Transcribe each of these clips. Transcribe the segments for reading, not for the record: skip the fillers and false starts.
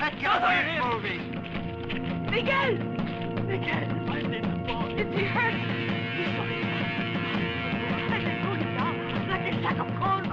Let go of him! Moving! Miguel! Miguel! I didn't fall. Is he hurt? He's going down. Let him go down like a sack of corn.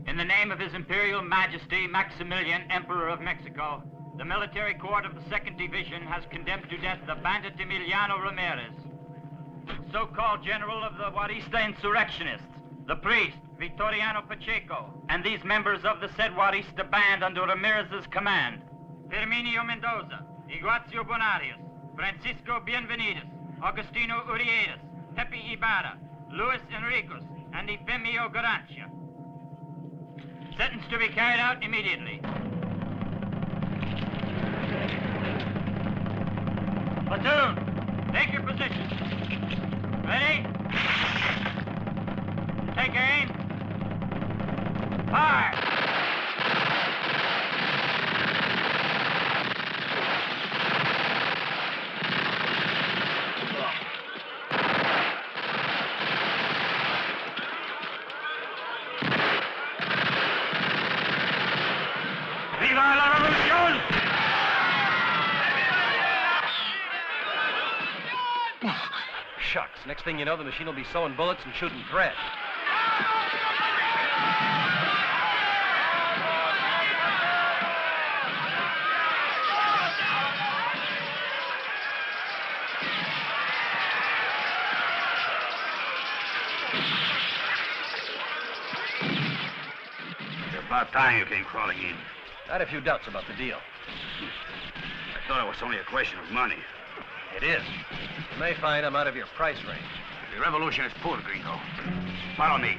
In the name of His Imperial Majesty, Maximilian, Emperor of Mexico, the military court of the 2nd Division has condemned to death the bandit Emiliano Ramirez, so-called general of the Juarista insurrectionists, the priest, Victoriano Pacheco, and these members of the said Juarista band under Ramirez's command: Firminio Mendoza, Iguazio Bonarius, Francisco Bienvenidos, Agustino Uriedas, Pepe Ibarra, Luis Enricos, and Efemio Garancia. Sentence to be carried out immediately. Platoon, take your position. Ready? Take aim. Fire! ¡Viva la revolución! Shucks. Next thing you know, the machine will be sewing bullets and shooting thread. It's about time you came crawling in. I had a few doubts about the deal. I thought it was only a question of money. It is. You may find I'm out of your price range. The revolution is poor, gringo. Follow me.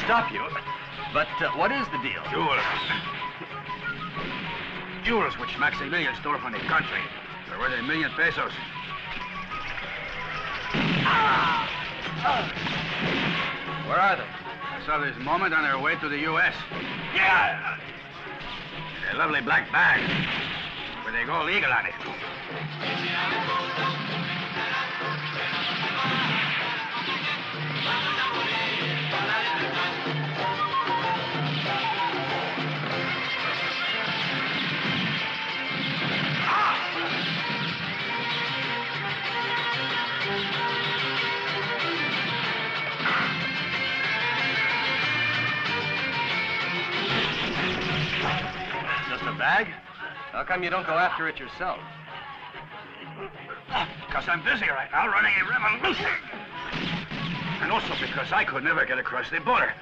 Stop you. But what is the deal? Jewels which Maximilian stole from the country. They're worth $1 million pesos. Where are they? I saw this moment on their way to the U.S. Yeah! A lovely black bag with a gold eagle on it. Just a bag? How come you don't go after it yourself? Because I'm busy right now running a revolution. And also because I could never get across the border.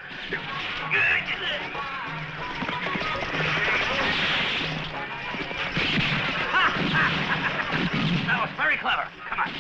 That was very clever. Come on.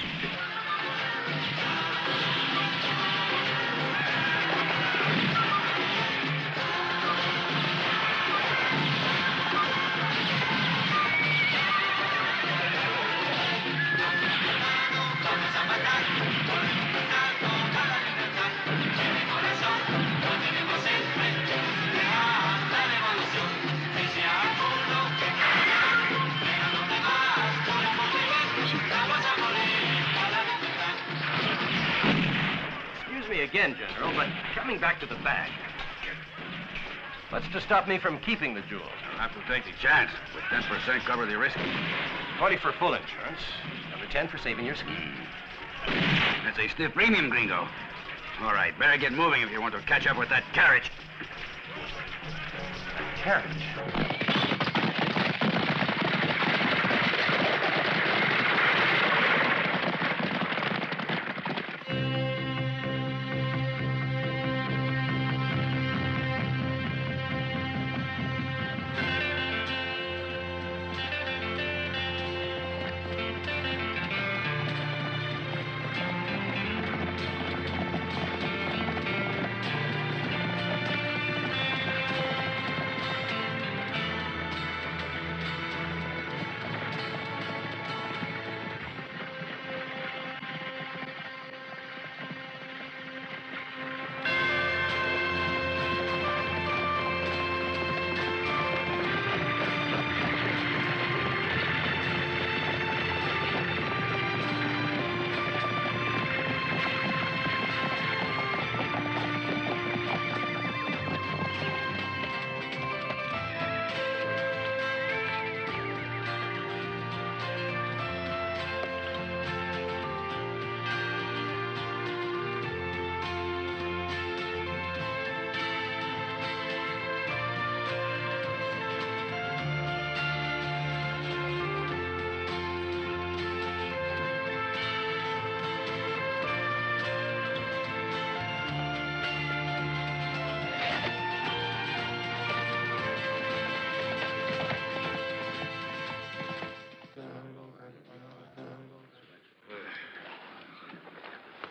Again, General, but coming back to the bag. What's to stop me from keeping the jewels? You'll have to take the chance. With 10% cover the risk. 20 for full insurance. Another 10 for saving your ski. That's a stiff premium, gringo. All right, better get moving if you want to catch up with that carriage. Carriage?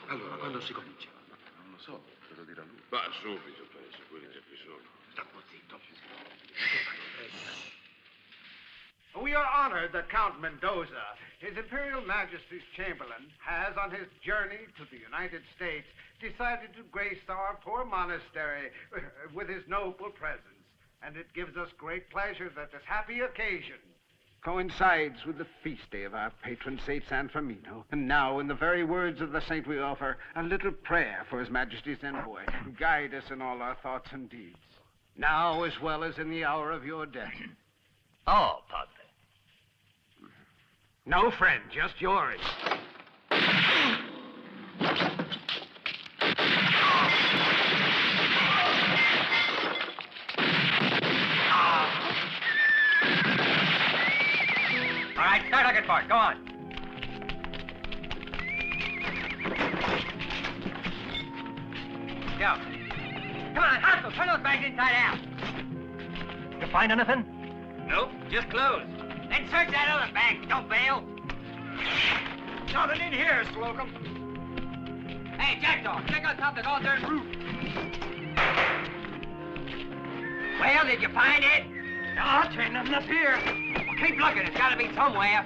Allora, quando si comincia? Non lo so, te lo dirà lui. Ma subito, penso, quelli che ci sono. Sta un po' zitto. We are honored that Count Mendoza, His Imperial Majesty's Chamberlain, has, on his journey to the United States, decided to grace our poor monastery with his noble presence. And it gives us great pleasure that this happy occasion coincides with the feast day of our patron Saint San Firmino. And now, in the very words of the saint, we offer a little prayer for His Majesty's envoy. Guide us in all our thoughts and deeds, now as well as in the hour of your death. Oh, Padre. No, friend, just yours. All right, start looking for it. Go on. Go. Come on, hustle. Turn those bags inside out. You find anything? Nope, just clothes. Then search that other bag. Don't bail. Nothing in here, Slocum. Hey, Jackdaw, check on top of the goddamn roof. Well, did you find it? No, there ain't nothing up here. Well, keep looking. It's got to be somewhere.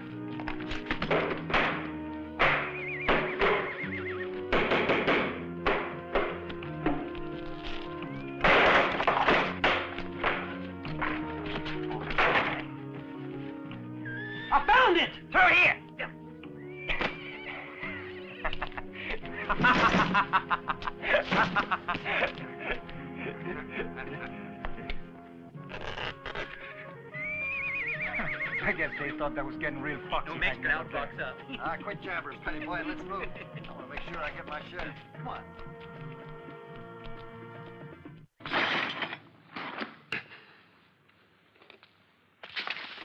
I guess they thought that was getting real foxy. Don't make ground box up. Quit jabbering, Petty Boy. Let's move. I want to make sure I get my share. Come on.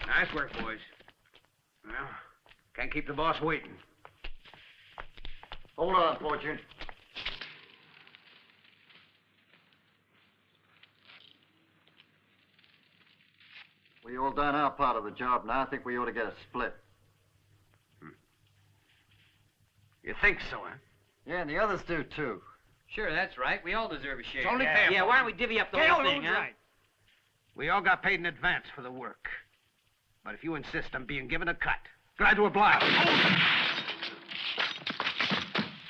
Nice work, boys. Well, can't keep the boss waiting. Hold on, Fortune. We all done our part of the job. Now I think we ought to get a split. You think so, huh? Yeah, and the others do, too. Sure, that's right. We all deserve a share. It's only fair. Yeah, why don't we divvy up the whole thing, huh? Right. We all got paid in advance for the work. But if you insist on being given a cut, glad to oblige.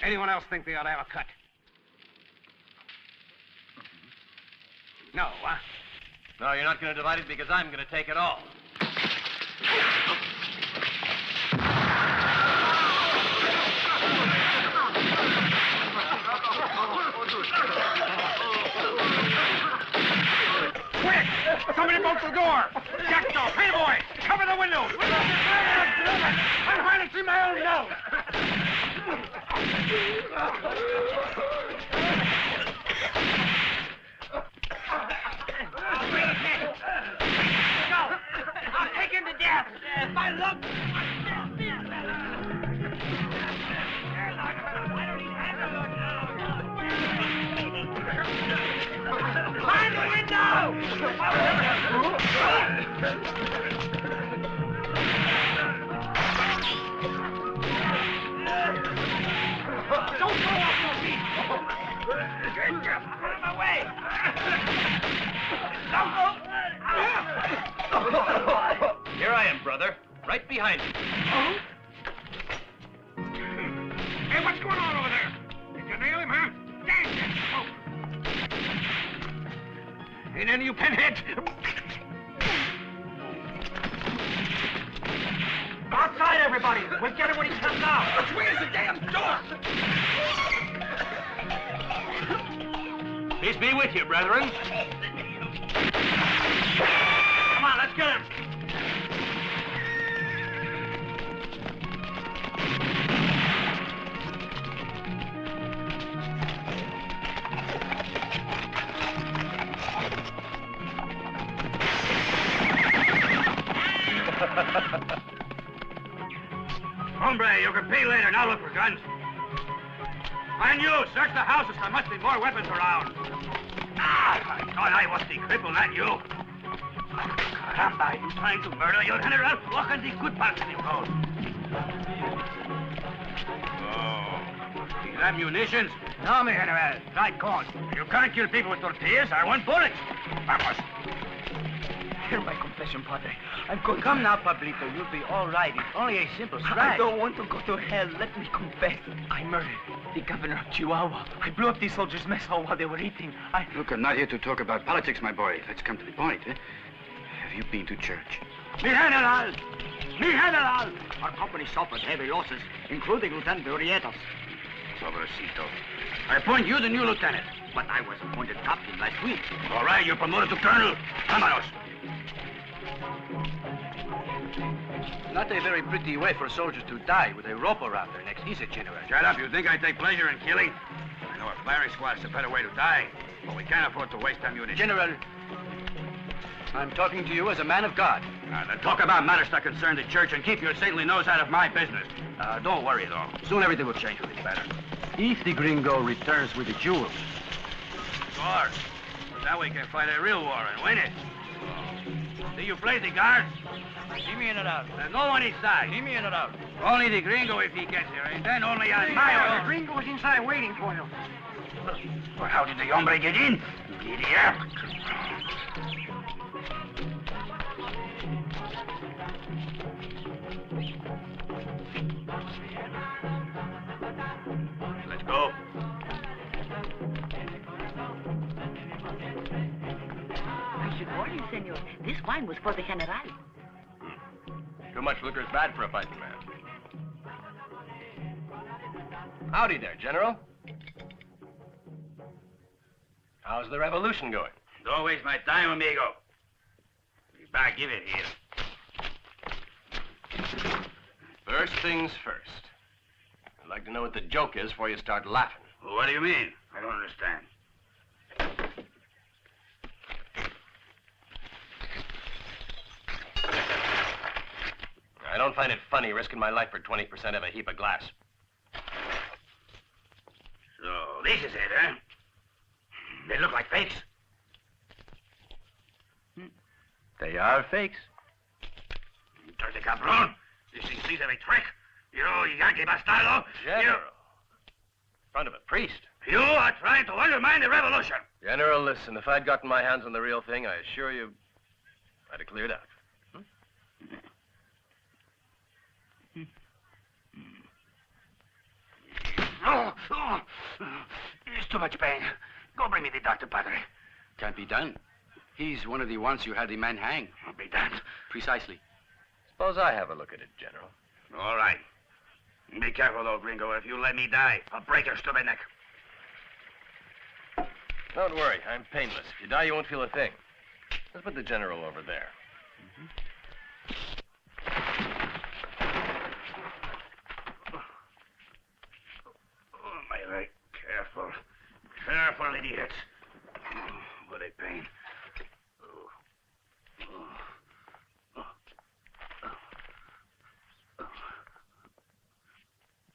Anyone else think they ought to have a cut? No, huh? No, you're not going to divide it because I'm going to take it all. Quick! Somebody bolt the door! Jackdaw, hey boy, cover the window! I'm trying to see my own nose! I'll take him to death. My luck. Find the window! Don't go off your feet! Out of my way! Don't go! Here I am, brother. Right behind you. Hey, what's going on over there? Did you nail him, huh? Dang that smoke! Ain't any of you pinheads? Outside, everybody! We'll get him when he comes out! Where's the damn door? Peace be with you, brethren. Come on, let's get him! Hombre, you can pay later. Now look for guns. And you, search the houses. There must be more weapons around. Ah, I thought I was the cripple, not you. Caramba, are you trying to murder your general? Look at the good parts of the road. Oh, these ammunitions? No, mi general. Right cause. You can't kill people with tortillas. I want bullets. Vamos. Hear my confession, Padre. I'm going. Come now, Pablito. You'll be all right. It's only a simple scratch. I don't want to go to hell. Let me confess. I murdered the governor of Chihuahua. I blew up the soldiers' mess hall while they were eating. Look, I'm not here to talk about politics, my boy. Let's come to the point, eh? Have you been to church? Mi general! Mi general! Our company suffered heavy losses, including Lieutenant Urietas. Pobrecito. I appoint you the new lieutenant. But I was appointed captain last week. All right, you're promoted to colonel. Vámonos. Not a very pretty way for soldiers to die with a rope around their necks, is it, General? Shut up. You think I take pleasure in killing? I know a firing squad's a better way to die, but we can't afford to waste ammunition. General, I'm talking to you as a man of God. Now, then talk about matters that concern the church and keep your saintly nose out of my business. Don't worry, though. Soon everything will change for the better. If the gringo returns with the jewels. Sure. That we can fight a real war and win it. See, you play the guards? See me in and out. There's no one inside. See me in and out. Only the gringo if he gets here, and then only on my order. The gringo is inside waiting for you. Well, how did the hombre get in? Idiot. Let's go. I should warn you, senor. This wine was for the general. Too much liquor is bad for a fighting man. Howdy there, General. How's the revolution going? Don't waste my time, amigo. Be back, give it here. First things first. I'd like to know what the joke is before you start laughing. Well, what do you mean? I don't understand. I don't find it funny risking my life for 20% of a heap of glass. So, this is it, huh? They look like fakes. They are fakes. Dirty cabron. This thing sees every trick. You Yankee bastardo. General. In front of a priest. You are trying to undermine the revolution. General, listen, if I'd gotten my hands on the real thing, I assure you, I'd have cleared out. Oh, it's too much pain. Go bring me the doctor, Padre. Can't be done. He's one of the ones you had the man hang. I'll be damned. Precisely. Suppose I have a look at it, General. All right. Be careful, though, gringo. If you let me die, I'll break your stupid neck. Don't worry, I'm painless. If you die, you won't feel a thing. Let's put the General over there. Oh, my leg. Careful. Careful, idiots. Oh, what a pain.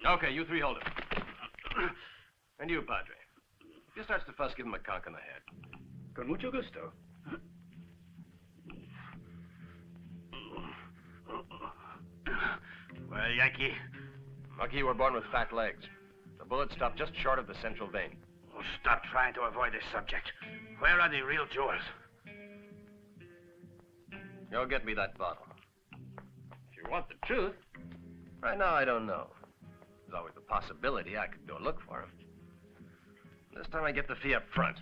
Okay, you three hold it. And you, Padre. If he starts to fuss, give him a conk on the head. Con mucho gusto. Well, Yankee. Monkey, you were born with fat legs. The bullet stopped just short of the central vein. Oh, stop trying to avoid this subject. Where are the real jewels? You'll get me that bottle. If you want the truth, right now I don't know. There's always the possibility I could go look for him. This time I get the fee up front.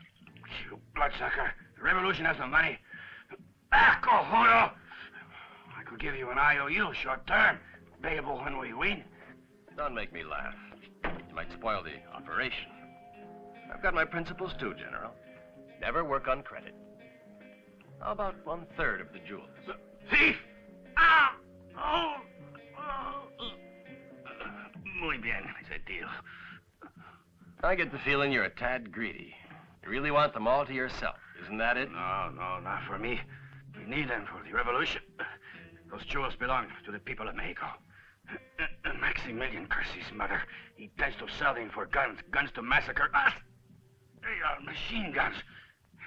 You bloodsucker. The revolution has no money. Ah, cojono! I could give you an IOU short term, payable when we win. Don't make me laugh. You might spoil the operation. I've got my principles too, General. Never work on credit. How about 1/3 of the jewels? Thief! Ah! Oh! Muy bien, it's a deal. I get the feeling you're a tad greedy. You really want them all to yourself, isn't that it? No, not for me. We need them for the revolution. Those jewels belong to the people of Mexico. Maximilian, curse his mother. He tends to sell them for guns to massacre us. They are machine guns.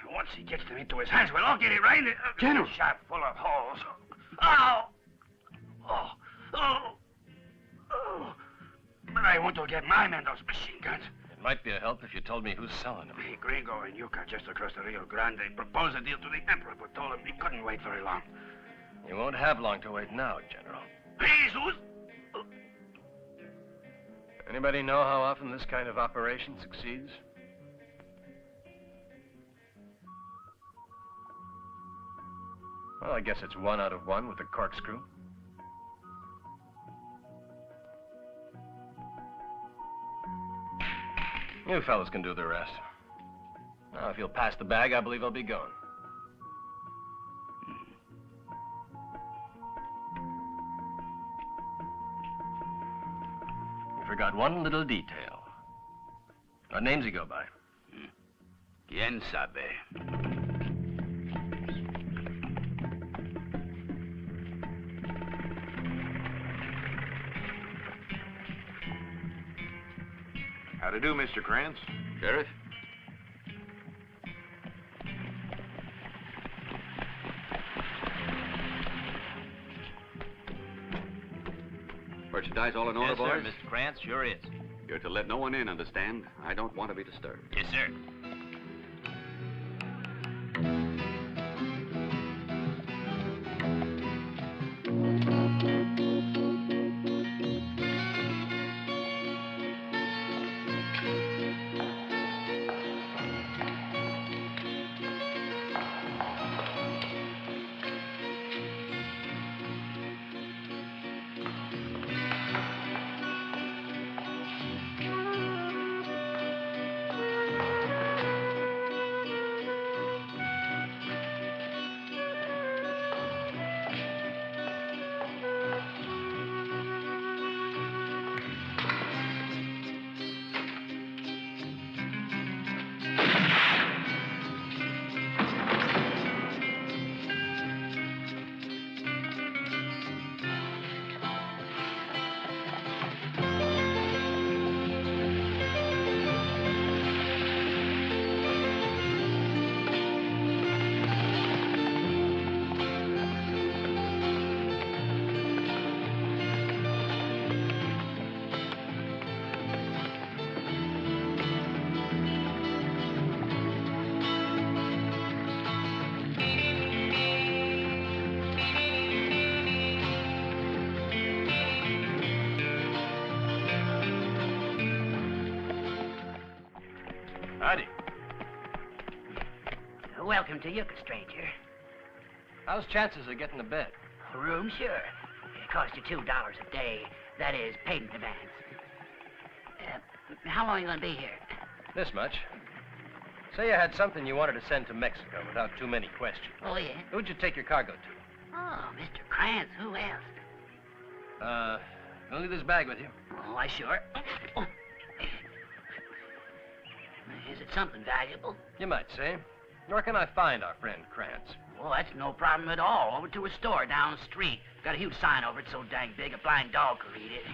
Once he gets them into his hands, we'll all get it right in the... General! Shot full of holes. Ow! Oh! Oh! Oh! But I want to get my men those machine guns. It might be a help if you told me who's selling them. The gringo in Yucca, just across the Rio Grande, proposed a deal to the Emperor, but told him he couldn't wait very long. You won't have long to wait now, General. Jesus! Anybody know how often this kind of operation succeeds? Well, I guess it's 1 out of 1 with a corkscrew. You fellas can do the rest. Now, if you'll pass the bag, I believe I'll be going. You forgot one little detail. What names he go by? Quien sabe? How to do, Mr. Krantz? Sheriff? Merchandise all in order, Yes, boys? sir, Mr. Krantz, sure is. You're to let no one in, understand? I don't want to be disturbed. Yes, sir. Howdy. Welcome to Yucca, stranger. How's chances of getting a bed? Room, sure. It costs you $2 a day. That is, paid in advance. How long are you going to be here? This much. Say you had something you wanted to send to Mexico without too many questions. Oh, yeah? Who'd you take your cargo to? Oh, Mr. Krantz. Who else? I'll leave this bag with you. Oh, why, sure. Is it something valuable? You might say. Where can I find our friend Krantz? Well, that's no problem at all. Over to a store down the street. Got a huge sign over it so dang big a blind dog could read it.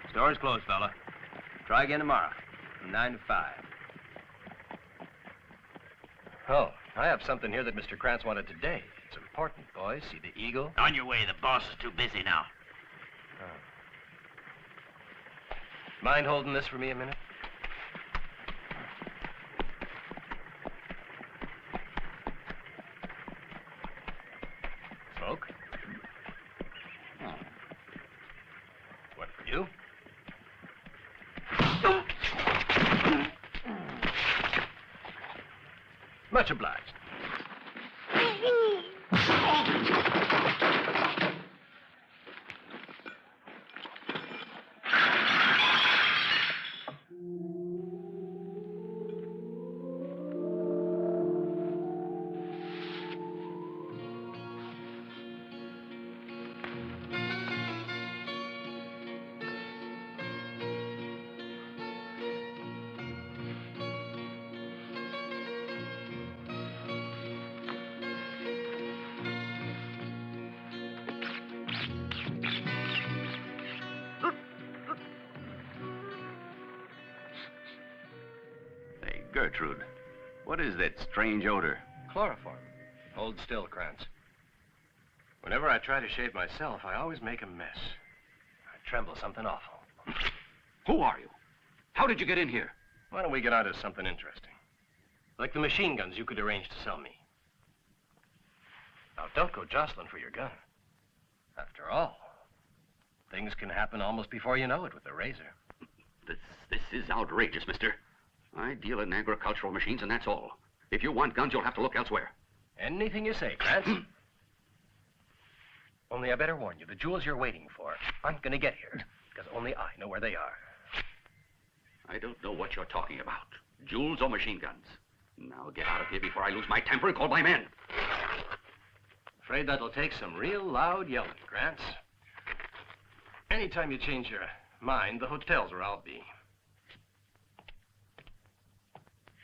Store's closed, fella. Try again tomorrow, from 9 to 5. Oh, I have something here that Mr. Krantz wanted today. It's important, boys. See the eagle? On your way. The boss is too busy now. Oh. Mind holding this for me a minute? Smoke? Oh. What for you? Much obliged. Gertrude, what is that strange odor? Chloroform. Hold still, Krantz. Whenever I try to shave myself, I always make a mess. I tremble something awful. Who are you? How did you get in here? Why don't we get on to something interesting? Like the machine guns you could arrange to sell me. Now, don't go jostling for your gun. After all, things can happen almost before you know it with a razor. This is outrageous, mister. I deal in agricultural machines, and that's all. If you want guns, you'll have to look elsewhere. Anything you say, Krantz. Only I better warn you, the jewels you're waiting for aren't going to get here, because only I know where they are. I don't know what you're talking about. Jewels or machine guns. Now get out of here before I lose my temper and call my men. Afraid that'll take some real loud yelling, Krantz. Anytime you change your mind, the hotel's where I'll be.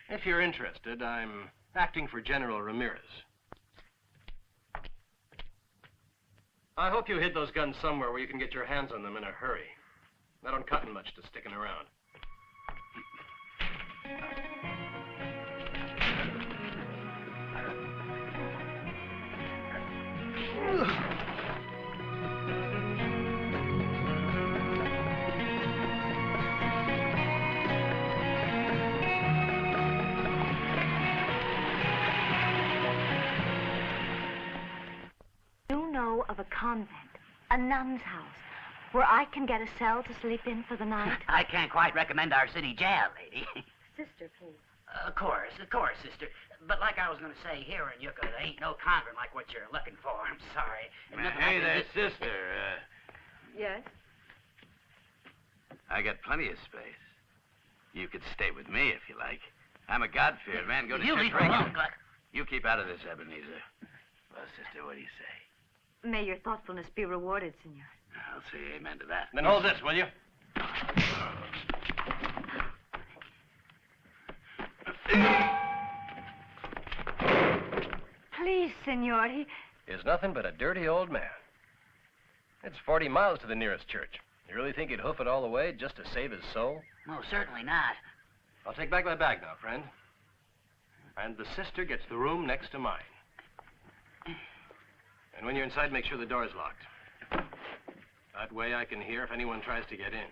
If you're interested, I'm acting for General Ramirez. I hope you hid those guns somewhere where you can get your hands on them in a hurry. I don't cotton much to sticking around. Of a convent, a nun's house, where I can get a cell to sleep in for the night? I can't quite recommend our city jail, lady. Sister, please. Of course, sister. But like I was going to say, here in Yucca, there ain't no convent like what you're looking for. I'm sorry. Hey there, sister. Yes? I got plenty of space. You could stay with me if you like. I'm a God-fearing man. Go to you church leave her alone, Gluck. You keep out of this, Ebenezer. Well, sister, what do you say? May your thoughtfulness be rewarded, senor. I'll say amen to that. Then hold this, will you? Please, senor, He's nothing but a dirty old man. It's 40 miles to the nearest church. You really think he'd hoof it all the way just to save his soul? No, certainly not. I'll take back my bag now, friend. And the sister gets the room next to mine. And when you're inside, make sure the door is locked. That way I can hear if anyone tries to get in.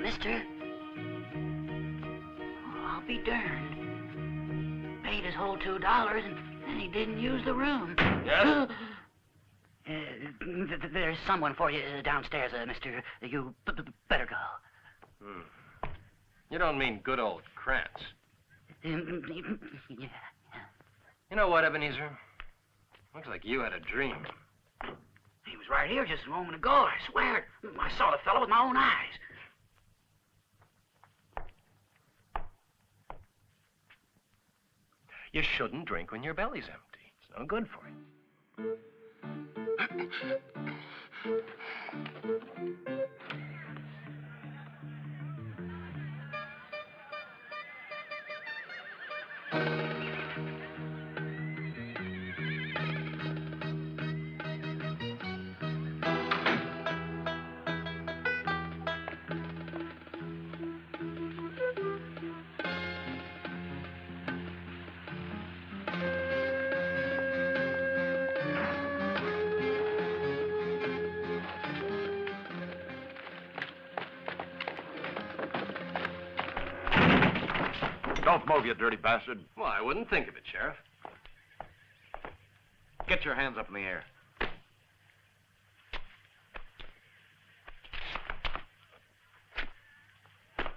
Mister. Oh, I'll be darned. Paid his whole $2 and he didn't use the room. Yes? There's someone for you downstairs, mister. You better go. You don't mean good old Krantz. Yeah. You know what, Ebenezer? Looks like you had a dream. He was right here just a moment ago, I swear it. I saw the fellow with my own eyes. You shouldn't drink when your belly's empty. It's no good for you. Don't move, you dirty bastard. Well, I wouldn't think of it, Sheriff. Get your hands up in the air.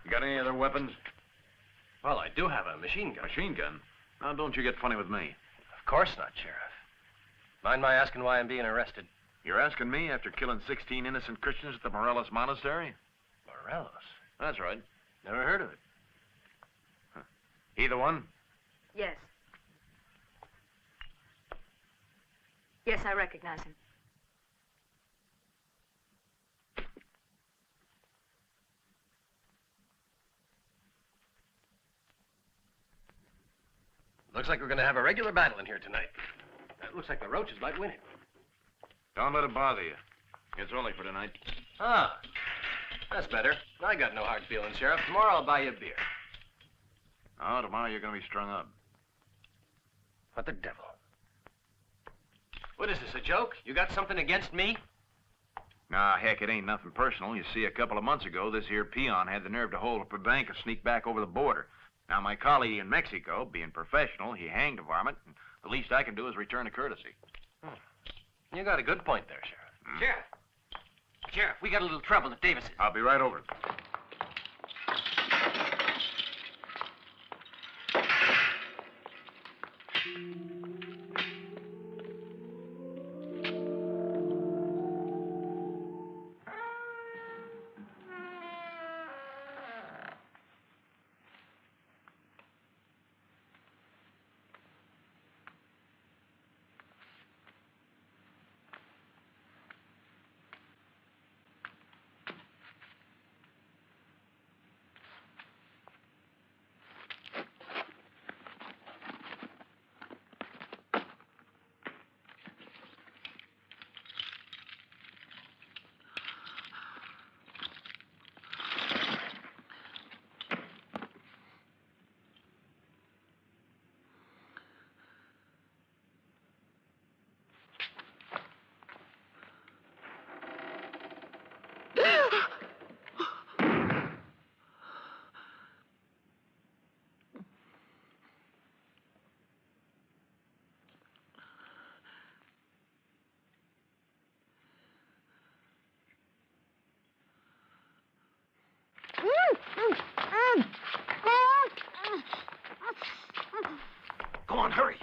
You got any other weapons? Well, I do have a machine gun. Machine gun? Now, don't you get funny with me. Of course not, Sheriff. Mind my asking why I'm being arrested? You're asking me after killing 16 innocent Christians at the Morelos Monastery? Morelos? That's right. Never heard of it. Either one? Yes. Yes, I recognize him. Looks like we're going to have a regular battle in here tonight. It looks like the Roaches might win it. Don't let it bother you. It's only for tonight. Ah, that's better. I got no hard feelings, Sheriff. Tomorrow I'll buy you a beer. Oh, tomorrow you're going to be strung up. What the devil? What is this, a joke? You got something against me? Nah, heck, it ain't nothing personal. You see, a couple of months ago, this here peon had the nerve to hold up a bank and sneak back over the border. Now, my colleague in Mexico, being professional, he hanged the varmint, and the least I can do is return a courtesy. You got a good point there, Sheriff. Sheriff, we got a little trouble at Davis's. I'll be right over. on, hurry.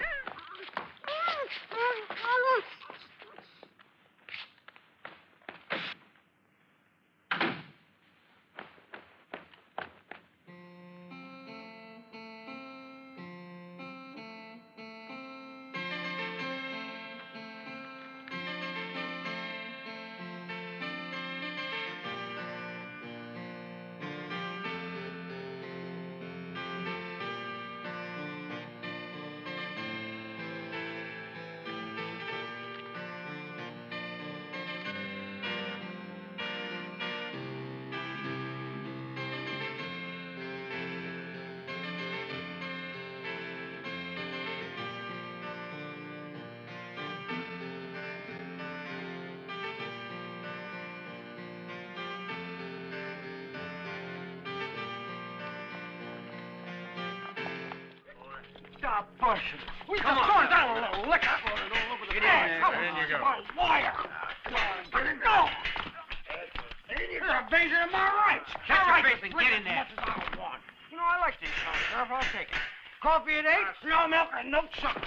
Stop pushing. We Come just on. going down a little liquor. Get in there. Come In on, you go. wire. Go. You're a danger to my rights. Shut My your rights face and get in there. as much as I want. You know, I like these songs, Sheriff. I'll take it. Coffee at 8, no milk and no sugar.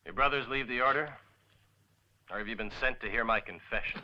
Your brothers leave the order? Or have you been sent to hear my confession?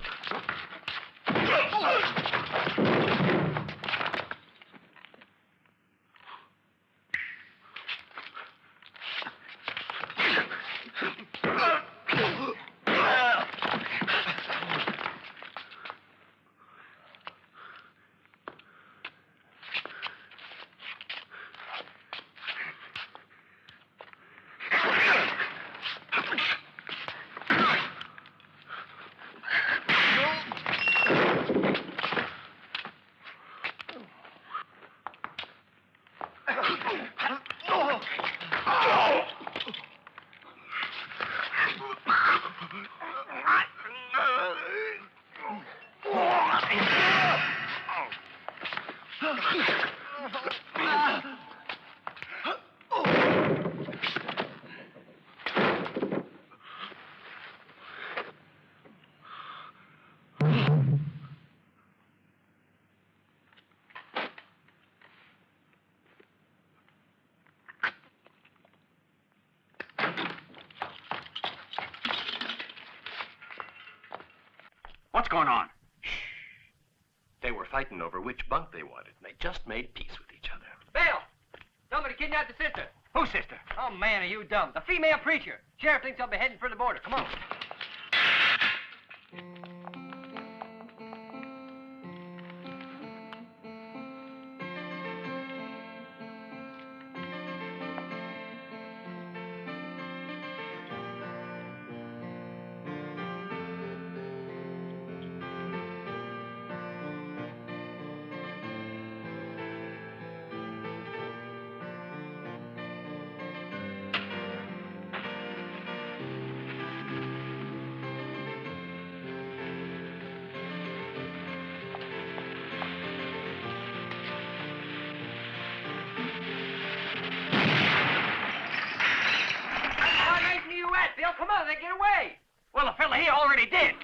What's going on? Shh. They were fighting over which bunk they wanted, and they just made peace with each other. Bill! Somebody kidnapped the sister. Whose sister? Oh, man, are you dumb? The female preacher. Sheriff thinks they'll be heading for the border. Come on. Bill, come on, then get away. Well, the fella here already did.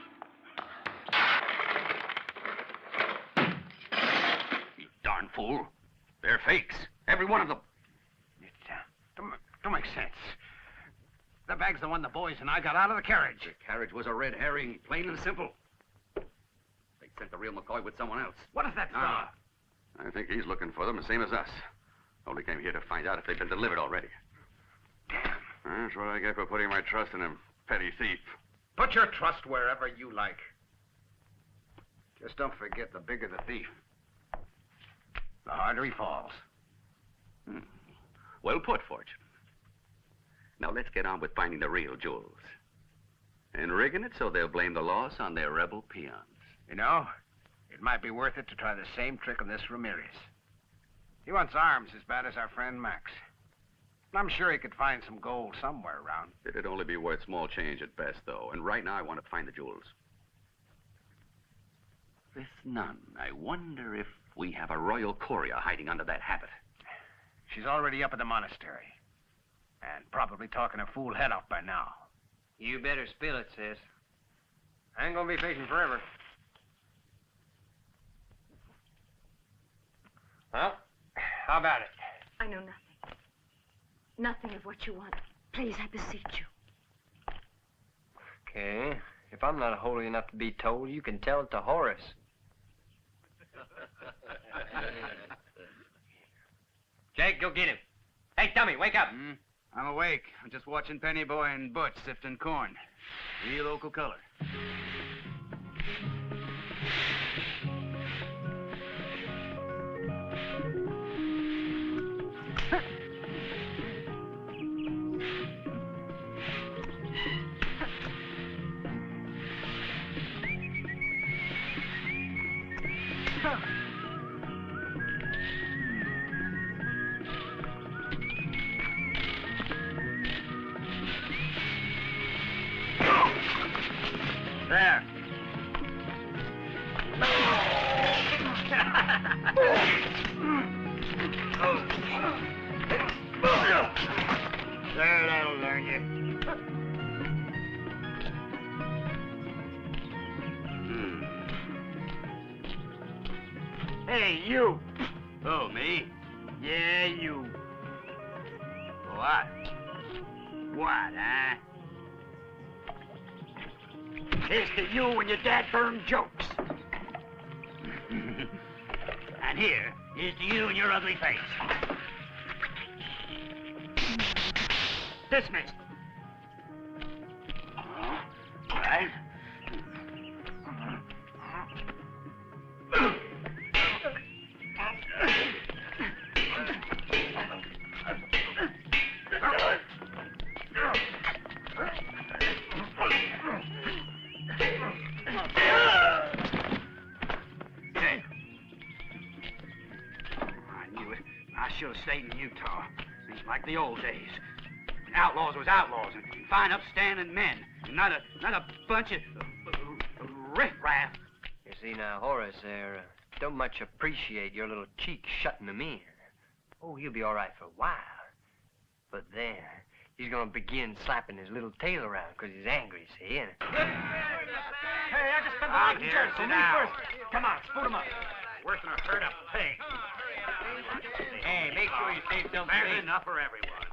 You darn fool. They're fakes. Every one of them. It don't make sense. The bag's the one the boys and I got out of the carriage. The carriage was a red herring, plain and simple. They sent the real McCoy with someone else. What does that mean? I think he's looking for them the same as us. Only came here to find out if they've been delivered already. That's what I get for putting my trust in him, petty thief. Put your trust wherever you like. Just don't forget, the bigger the thief, the harder he falls. Well put, Fortune. Now let's get on with finding the real jewels. And rigging it so they'll blame the loss on their rebel peons. You know, it might be worth it to try the same trick on this Ramirez. He wants arms as bad as our friend Max. I'm sure he could find some gold somewhere around. It'd only be worth small change at best, though. And right now, I want to find the jewels. This nun, I wonder if we have a royal courier hiding under that habit. She's already up at the monastery. And probably talking her fool head off by now. You better spill it, sis. I ain't gonna be patient forever. Well, how about it? I know nothing. Nothing of what you want. Please, I beseech you. Okay. If I'm not holy enough to be told, you can tell it to Horace. Jake, go get him. Hey, dummy, wake up. I'm awake. I'm just watching Penny Boy and Butch sifting corn. Real local color. There. There, that'll learn you. Hey, you. Oh, me? Yeah, you. What? What, huh? Here's to you and your dad-burned jokes. And here's to you and your ugly face. Dismissed. Right. Should have stayed in Utah. It's like the old days. Outlaws was outlaws, and fine, upstanding men, and not a bunch of riffraff. You see now, Horace there don't much appreciate your little cheek shutting him in. Oh, he'll be all right for a while. But then he's gonna begin slapping his little tail around because he's angry, see? And... Hey, I just spent the night in church, so me first. Come on, spoot him up. Worse than a herd of pigs. Hey, make sure you save some There's space. enough for everyone.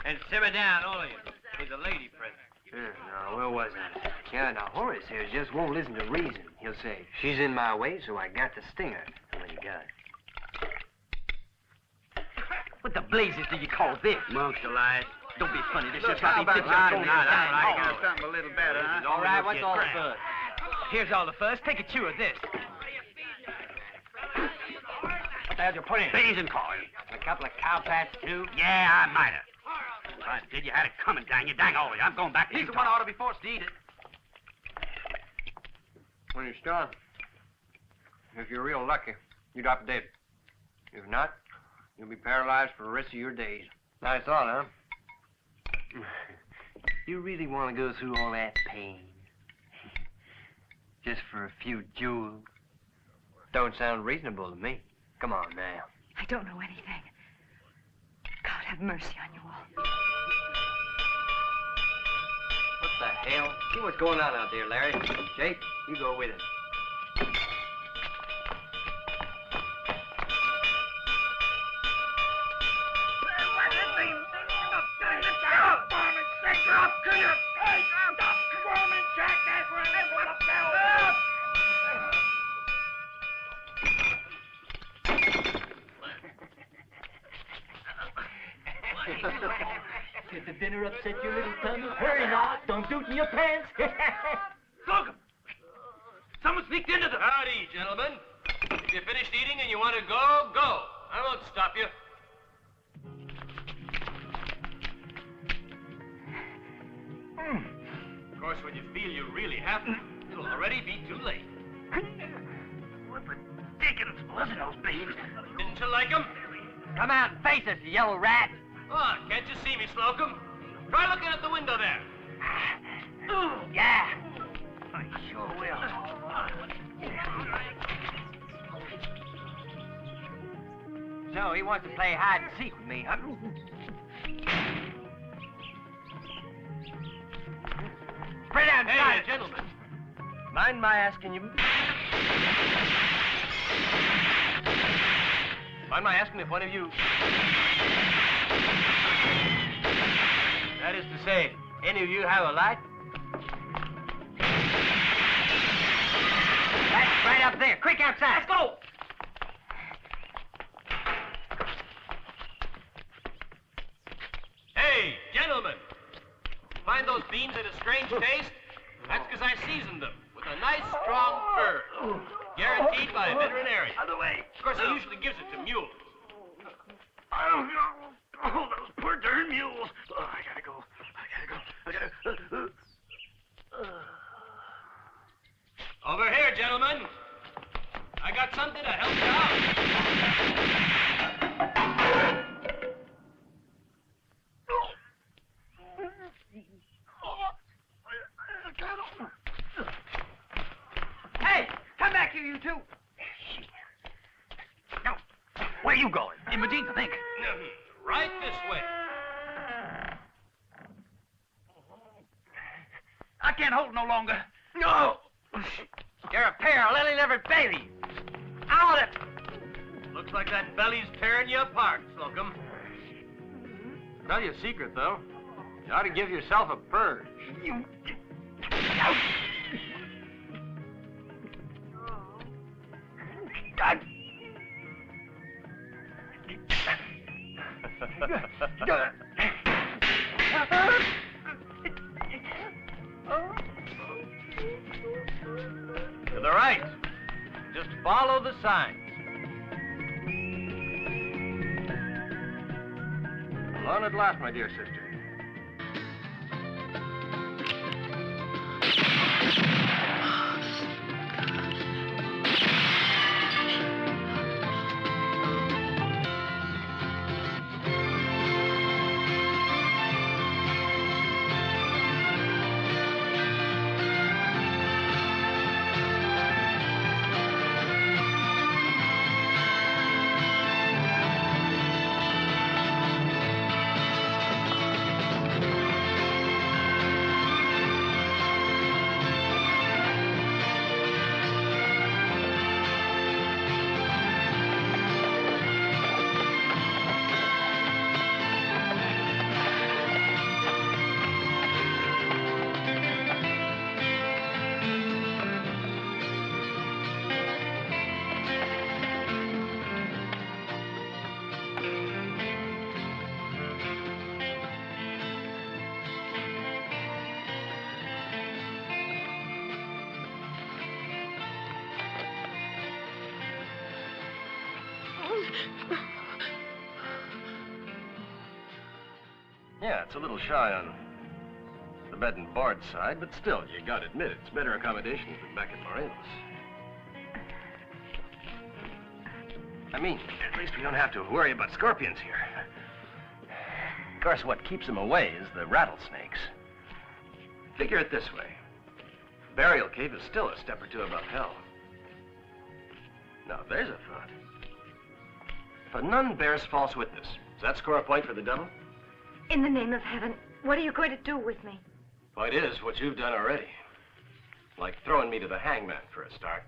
And simmer down, all of you. There's a lady present. No, where was I? Yeah, now, Horace here just won't listen to reason. He'll say, she's in my way, so I got to sting her. And then he got it. What the blazes do you call this? Monks alive. Don't be funny. This Look, just got me that's pictured right. going That's down. right. I got something a little better, huh? All right, what's all the fuzz? Here's all the fuzz. Take a chew of this. What the hell did you put in? Beans and corn. A couple of cow pats, too? Yeah, I might have. If I did, you had it coming, dang you. Dang all of you. I'm going back to He's the Utah. one who ought to be forced to eat it. When you're strong. If you're real lucky, you drop dead. If not, you'll be paralyzed for the rest of your days. Nice thought, huh? You really want to go through all that pain? Just for a few jewels? Don't sound reasonable to me. Come on now. I don't know anything. God have mercy on you all. What the hell? See what's going on out there, Larry. Jake, you go with him. Did the dinner upset your little tummy? Hurry now, don't do it in your pants. Look! Someone sneaked into them. Howdy, gentlemen. If you're finished eating and you want to go, go. I won't stop you. Of course, when you feel you really have to, it'll already be too late. What the dickens was in those beans? Didn't you like them? Come out and face us, you yellow rat. Oh, can't you see me, Slocum? Try looking at the window there. Yeah. I sure will. So he wants to play hide and seek with me, huh? Spread out, hey, gentlemen. Mind my asking you? Mind my asking if one of you... That is to say, any of you have a light? That's right up there. Quick, outside. Let's go. Hey, gentlemen. Find those beans at a strange taste? That's because I seasoned them with a nice, strong fur. Guaranteed by a veterinarian. Other way. Of course, he usually gives it to mules. Oh, those poor darn mules. Oh, I gotta go. Over here, gentlemen. I got something to help you out. Hey, come back here, you two. Now, where are you going? In Medina, I think. Right this way. I can't hold no longer. No! You're a pair of lily-livered babies. Out of it! Looks like that belly's tearing you apart, Slocum. Tell you a secret, though. You ought to give yourself a purge. You... God. To the right. Just follow the signs. Alone at last, my dear sister. Yeah, it's a little shy on the bed and board side, but still, you gotta admit, it's better accommodations than back at Morelos. I mean, at least we don't have to worry about scorpions here. Of course, what keeps them away is the rattlesnakes. Figure it this way. Burial Cave is still a step or two above hell. Now, there's a thought. If a nun bears false witness, does that score a point for the devil? In the name of heaven, what are you going to do with me? Point is what you've done already. Like throwing me to the hangman for a start.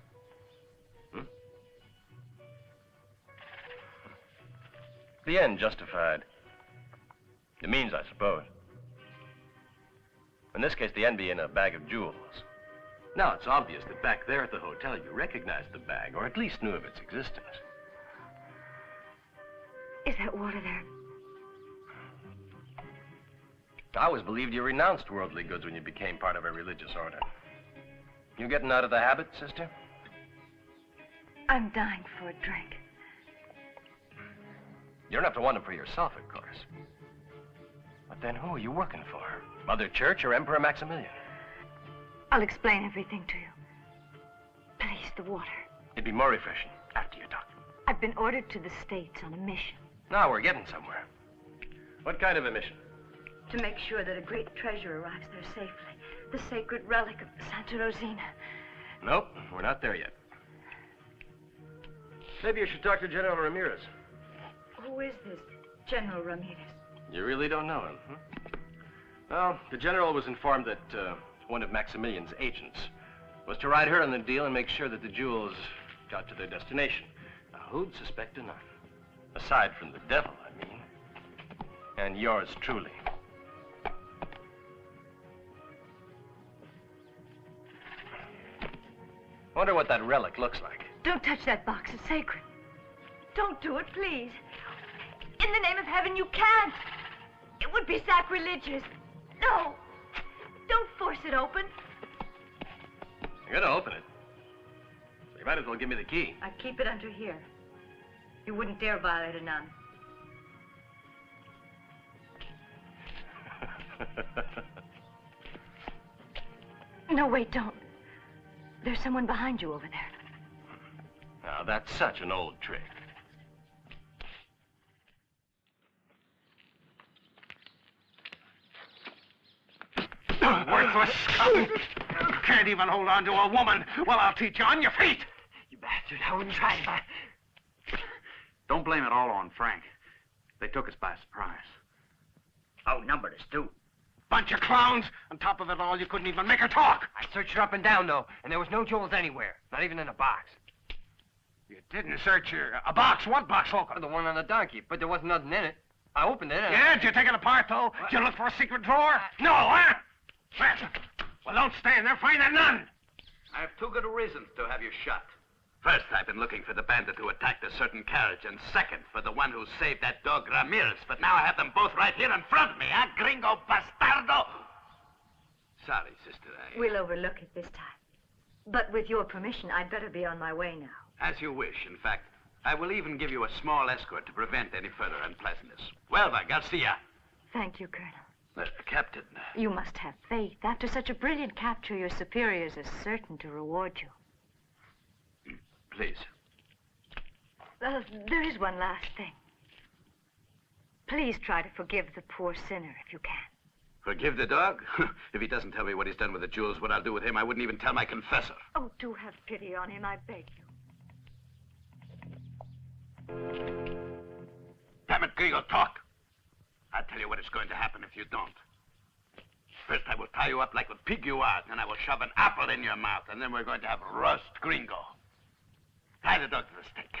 The end justified the means, I suppose. In this case, the end being a bag of jewels. Now, it's obvious that back there at the hotel, you recognized the bag, or at least knew of its existence. Is that water there? I always believed you renounced worldly goods when you became part of a religious order. You getting out of the habit, sister? I'm dying for a drink. You don't have to want them for yourself, of course. But then who are you working for? Mother Church or Emperor Maximilian? I'll explain everything to you. Please, the water. It'd be more refreshing after you talk. I've been ordered to the States on a mission. Now we're getting somewhere. What kind of a mission? To make sure that a great treasure arrives there safely. The sacred relic of Santa Rosina. Nope, we're not there yet. Maybe you should talk to General Ramirez. Who is this General Ramirez? You really don't know him, huh? Well, the general was informed that one of Maximilian's agents was to ride her on the deal and make sure that the jewels got to their destination. Now, who'd suspect a nun? Aside from the devil, I mean. And yours truly. Wonder what that relic looks like. Don't touch that box. It's sacred. Don't do it, please. In the name of heaven, you can't. It would be sacrilegious. No. Don't force it open. You're gonna open it. So you might as well give me the key. I'd keep it under here. You wouldn't dare violate a nun. No, wait, don't. There's someone behind you over there. Now, that's such an old trick. Worthless scum! Can't even hold on to a woman. Well, I'll teach you on your feet! You bastard, I wouldn't try to. Don't blame it all on Frank. They took us by surprise. Outnumbered us, too. Bunch of clowns. On top of it all, you couldn't even make her talk. I searched her up and down, though, and there was no jewels anywhere. Not even in a box. You didn't search a box? What box, Holcomb? The one on the donkey, but there wasn't nothing in it. I opened it and... Yeah, did you take it apart, though? Did you look for a secret drawer? No, huh? Well, don't stand there. Find that nun. I have two good reasons to have you shot. First, I've been looking for the bandit who attacked a certain carriage, and second, for the one who saved that dog Ramirez. But now I have them both right here in front of me, huh, gringo bastardo? Sorry, sister, We'll overlook it this time. But with your permission, I'd better be on my way now. As you wish. In fact, I will even give you a small escort to prevent any further unpleasantness. Huelva, Garcia. Thank you, Colonel. Captain. You must have faith. After such a brilliant capture, your superiors are certain to reward you. Please. There is one last thing. Please try to forgive the poor sinner if you can. Forgive the dog? If he doesn't tell me what he's done with the jewels, what I'll do with him, I wouldn't even tell my confessor. Oh, do have pity on him, I beg you. Damn it, Gringo, talk. I'll tell you what is going to happen if you don't. First, I will tie you up like the pig you are, then I will shove an apple in your mouth, and then we're going to have roast Gringo. Tie the dog to the stick.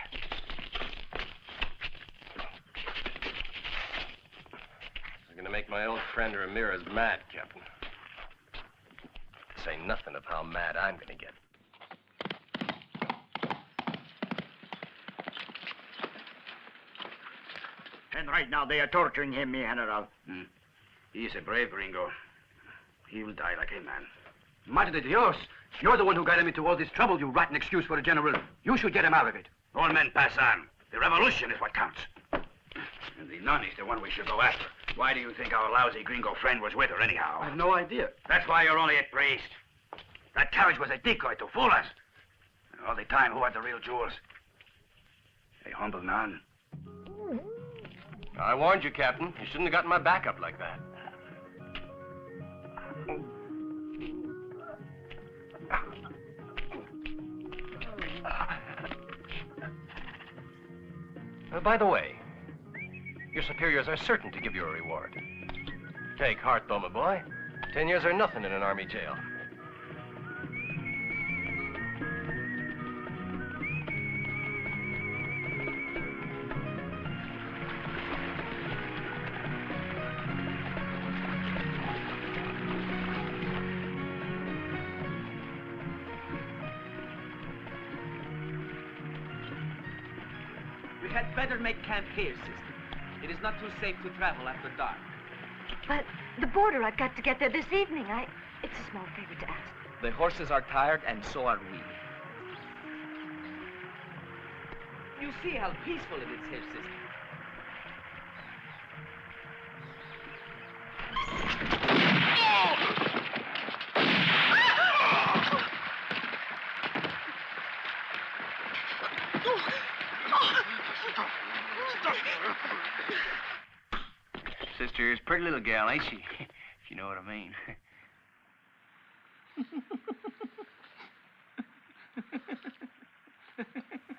You're gonna make my old friend Ramirez mad, Captain. Say nothing of how mad I'm gonna get. And right now they are torturing him, mi general. He is a brave gringo. He will die like a man. Madre de Dios! You're the one who got him into all this trouble, you rotten excuse for the general. You should get him out of it. All men pass on. The revolution is what counts. And the nun is the one we should go after. Why do you think our lousy gringo friend was with her anyhow? I have no idea. That's why you're only a priest. That carriage was a decoy to fool us. And all the time, who had the real jewels? A humble nun. I warned you, Captain. You shouldn't have gotten my back up like that. By the way, your superiors are certain to give you a reward. Take heart, though, my boy. 10 years are nothing in an army jail. We had better make camp here, sister. It is not too safe to travel after dark. But the border, I've got to get there this evening. It's a small favor to ask. The horses are tired, and so are we. You see how peaceful it is here, sister. Sister is a pretty little gal, ain't she? If you know what I mean.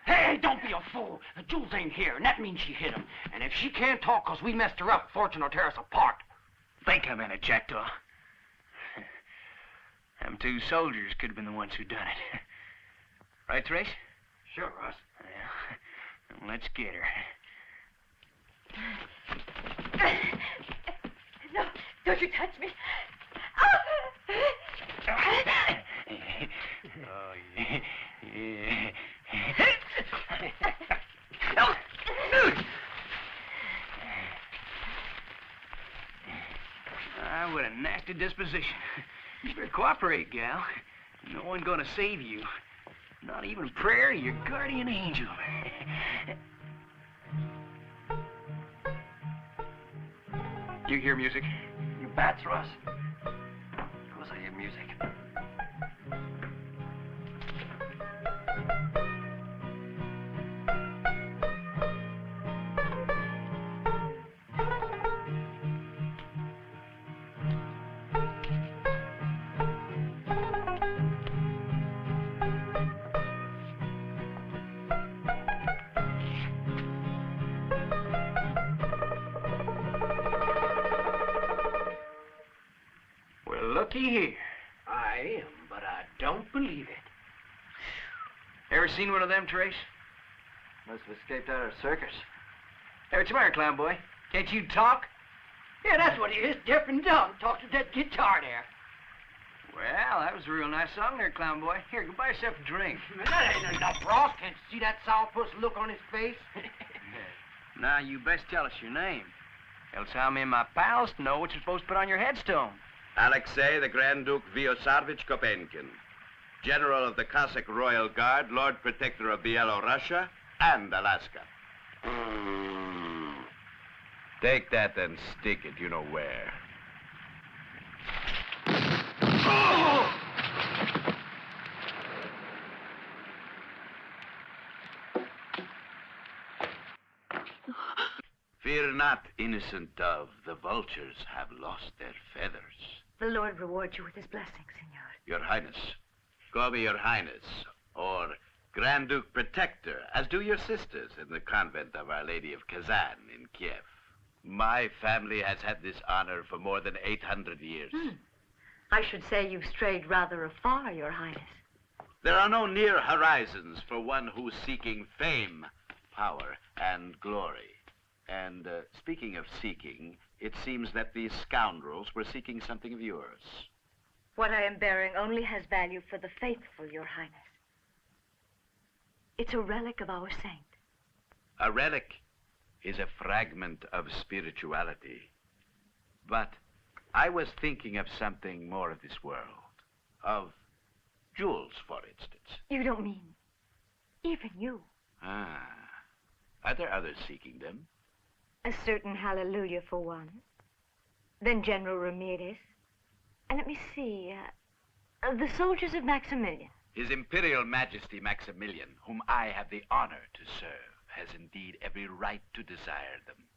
Hey, don't be a fool. Jules ain't here, and that means she hit him. And if she can't talk 'cause we messed her up, fortune will tear us apart. Think a minute, Jackdaw. Them two soldiers could have been the ones who done it. Right, Trace? Sure, Russ. Well, let's get her. No, don't you touch me. Oh, yeah. What a nasty disposition. You better cooperate, gal. No one gonna save you. Not even prayer, your guardian angel. You hear music? You bats, Russ. Of course I hear music. Looky here. I am, but I don't believe it. Ever seen one of them, Trace? Must have escaped out of a circus. Hey, what's the matter, clown boy? Can't you talk? Yeah, that's what he is, deaf and dumb. Talk to that guitar there. Well, that was a real nice song there, clown boy. Here, go buy yourself a drink. That ain't enough, Ross. Can't you see that sourpuss look on his face? Now, you best tell us your name. Else how me and my pals know what you're supposed to put on your headstone. Alexei the Grand Duke Vyosarvich Kopenkin, General of the Cossack Royal Guard, Lord Protector of Bielorussia and Alaska. Take that and stick it, you know where. Fear not, innocent dove. The vultures have lost their feathers. The Lord reward you with his blessing, Senor. Your Highness. Call me Your Highness, or Grand Duke Protector, as do your sisters in the convent of Our Lady of Kazan in Kiev. My family has had this honor for more than 800 years. I should say you've strayed rather afar, Your Highness. There are no near horizons for one who's seeking fame, power, and glory. And speaking of seeking, it seems that these scoundrels were seeking something of yours. What I am bearing only has value for the faithful, Your Highness. It's a relic of our saint. A relic is a fragment of spirituality. But I was thinking of something more of this world. Of jewels, for instance. You don't mean even you? Ah. Are there others seeking them? A certain Hallelujah, for one. Then General Ramirez. And let me see, the soldiers of Maximilian. His Imperial Majesty Maximilian, whom I have the honor to serve, has indeed every right to desire them,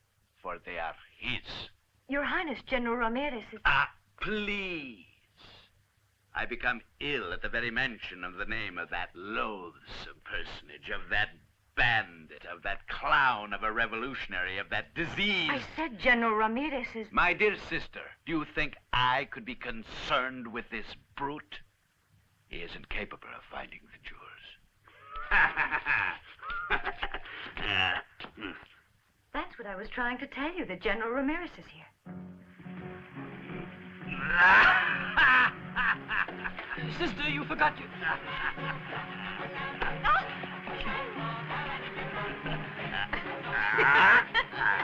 for they are his. Your Highness, General Ramirez is... Ah, please. I become ill at the very mention of the name of that loathsome personage, of that bandit, of that clown of a revolutionary, of that disease. I said General Ramirez is... My dear sister, do you think I could be concerned with this brute? He is incapable of finding the jewels. That's what I was trying to tell you, that General Ramirez is here. Sister, you forgot you...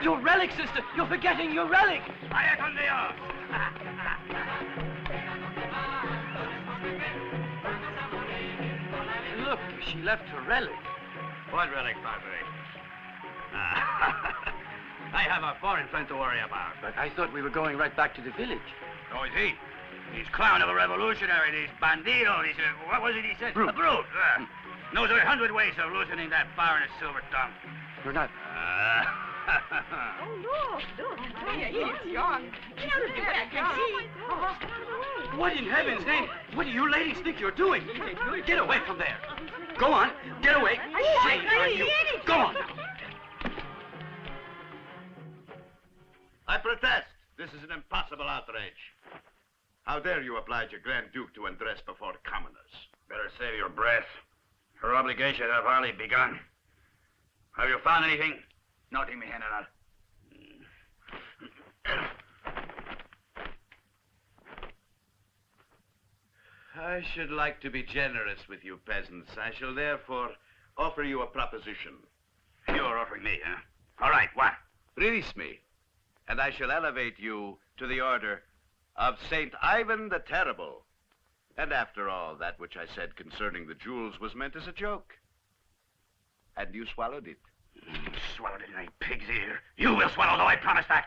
Your relic, sister! You're forgetting your relic! Look, she left her relic. What relic, Padre? I have a foreign friend to worry about. But I thought we were going right back to the village. So is he. He's clown of a revolutionary, these bandidos, these, what was it he said? Brute. A brute. Knows 100 ways of loosening that foreigner's silver tongue. You're not... Oh, look. He's gone. What in heaven's name? What do you ladies think you're doing? Get away from there. Go on. Get away. Shame on you. Go on. I protest. This is an impossible outrage. How dare you oblige a Grand Duke to undress before commoners? Better save your breath. Her obligations have hardly begun. Have you found anything? Nothing, mi general. I should like to be generous with you peasants. I shall therefore offer you a proposition. You're offering me, huh? All right, what? Release me, and I shall elevate you to the order of Saint Ivan the Terrible. And after all, that which I said concerning the jewels was meant as a joke. And you swallowed it. Swallowed it in a pig's ear. You will swallow, though, I promise that.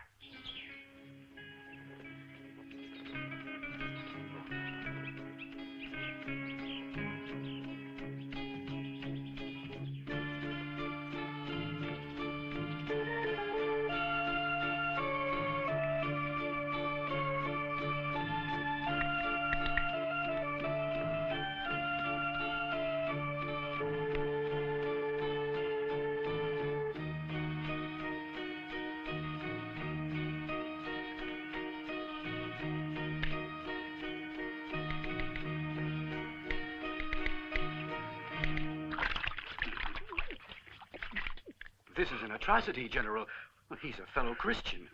This is an atrocity, General. Well, he's a fellow Christian,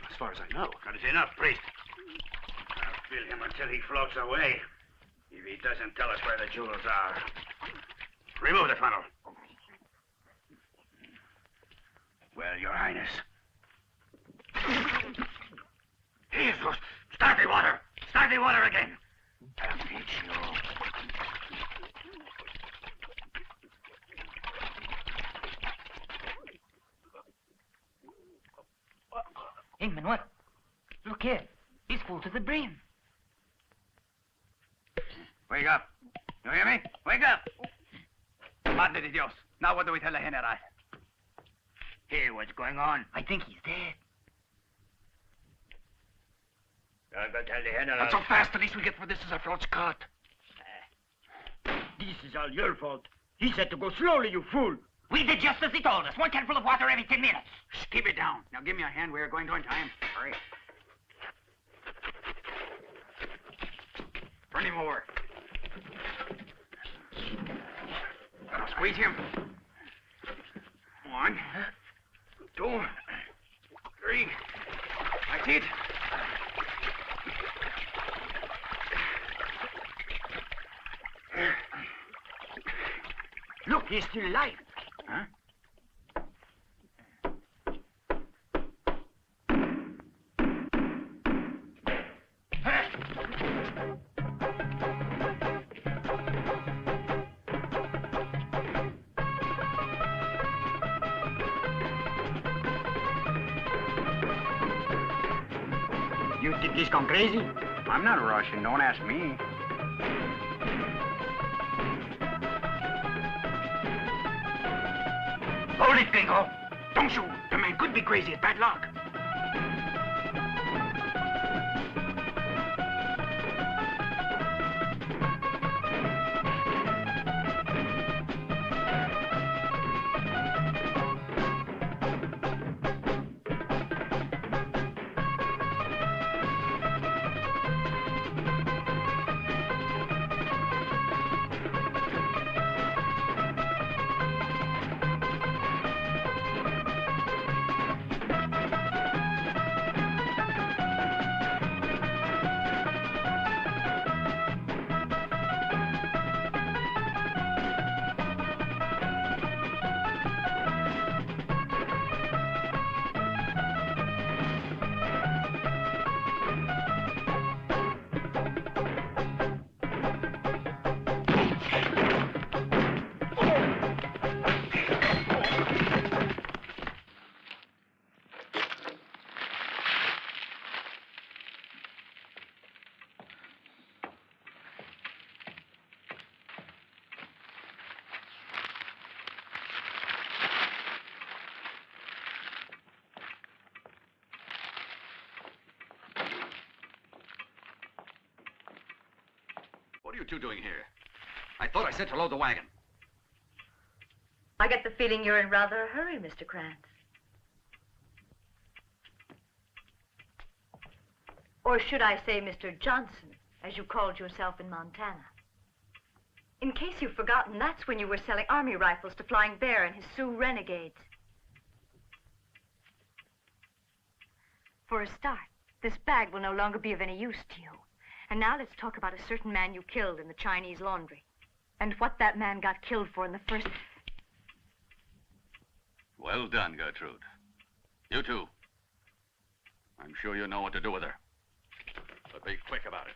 as far as I know. That is enough, priest. I'll fill him until he floats away. If he doesn't tell us where the jewels are. Remove the funnel. Well, Your Highness. Jesus! Start the water! Start the water again! I'll teach you. Hey, Manuel, look here. He's full to the brim. Wake up. You hear me? Wake up! Madre de Dios. Now what do we tell the general? Hear what's going on. I think he's dead. Don't go tell the general. Not so fast. The least we get for this is our throats cut. This is all your fault. He said to go slowly, you fool. We did just as he told us. One canful of water every 10 minutes. Shh, keep it down. Now give me a hand. We are going to time. Hurry. Turn him over. Now squeeze him. 1, 2, 3. That's it. Look, he's still alive. Huh? You think he's gone crazy? I'm not Russian. Don't ask me. Hold it, Gringo. Don't shoot. The man could be crazy. It's bad luck. What are you two doing here? I thought I said to load the wagon. I get the feeling you're in rather a hurry, Mr. Krantz. Or should I say Mr. Johnson, as you called yourself in Montana. In case you've forgotten, that's when you were selling army rifles to Flying Bear and his Sioux renegades. For a start, this bag will no longer be of any use to you. And now let's talk about a certain man you killed in the Chinese laundry. And what that man got killed for in the first... Well done, Gertrude. You too. I'm sure you know what to do with her. But be quick about it.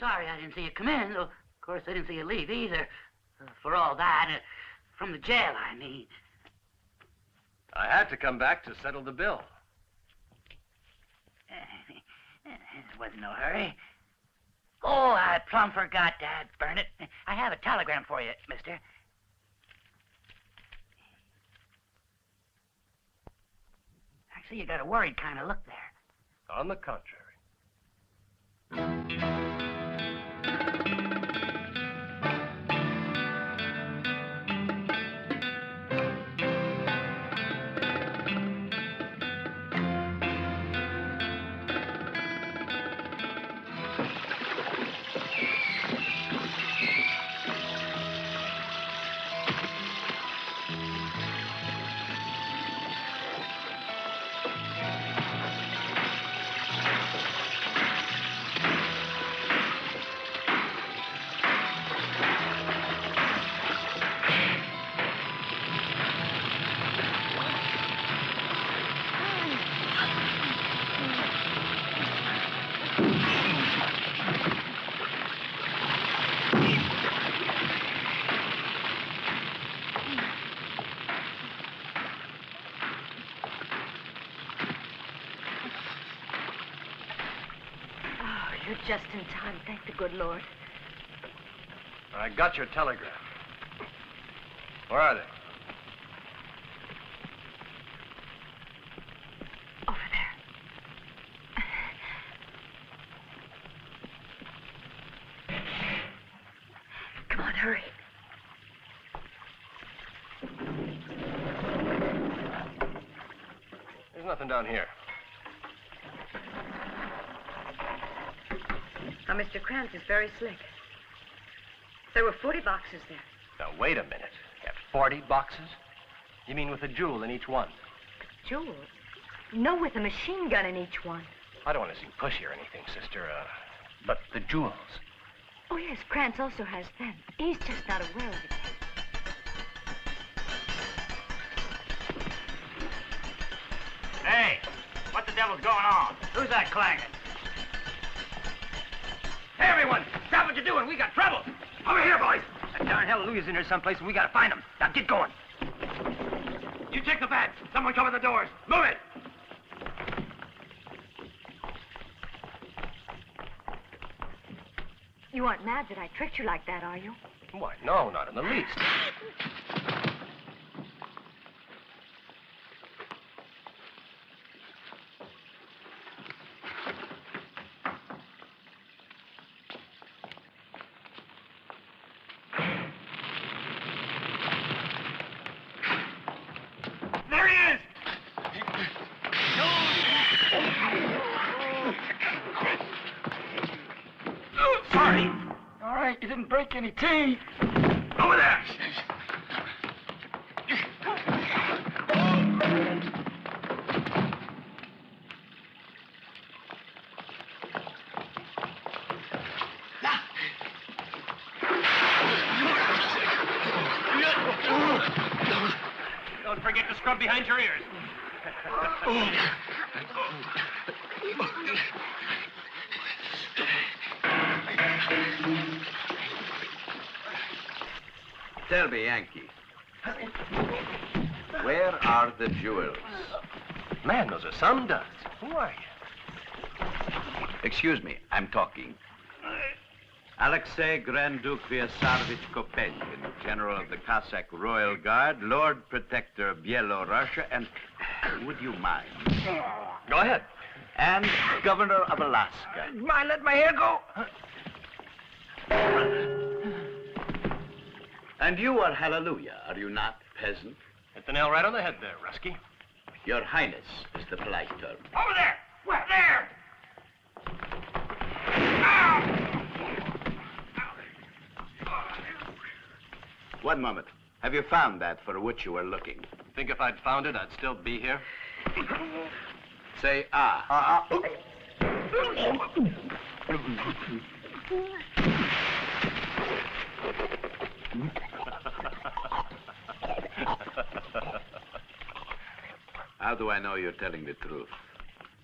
Sorry I didn't see you come in, though, of course, I didn't see you leave either. For all that, from the jail, I mean. I had to come back to settle the bill. There wasn't no hurry. Oh, I plumb forgot to burn it. I have a telegram for you, mister. I see you got a worried kind of look there. On the contrary. Just in time, thank the good Lord. I got your telegram. Where are they? Over there. Come on, hurry. There's nothing down here. Now, Mr. Krantz is very slick. There were 40 boxes there. Now, wait a minute. You have 40 boxes? You mean with a jewel in each one? A jewel? No, with a machine gun in each one. I don't want to seem pushy or anything, sister, but the jewels. Oh, yes, Krantz also has them. He's just not aware of it. Hey, what the devil's going on? Who's that clanging? Hey, everyone! Stop what you're doing! We got trouble! Over here, boys! That darn Hallalujah's in there someplace, and we gotta find him. Now, get going. You take the bats. Someone cover the doors. Move it! You aren't mad that I tricked you like that, are you? Why, no, not in the least. Any teeth? Over there! Don't forget to scrub behind your ears. Tell me, Yankee, where are the jewels? Man, those are some duds. Who are you? Excuse me, I'm talking. Alexei Grand Duke Vyasarovich Kopenkin, General of the Cossack Royal Guard, Lord Protector of Bielorussia, and would you mind? Go ahead. And Governor of Alaska. Mind let my hair go? And you are Hallelujah, are you not, peasant? Hit the nail right on the head there, Rusky. Your Highness is the polite term. Over there! Where? There! One moment. Have you found that for which you were looking? Think if I'd found it, I'd still be here? Say ah. How do I know you're telling the truth?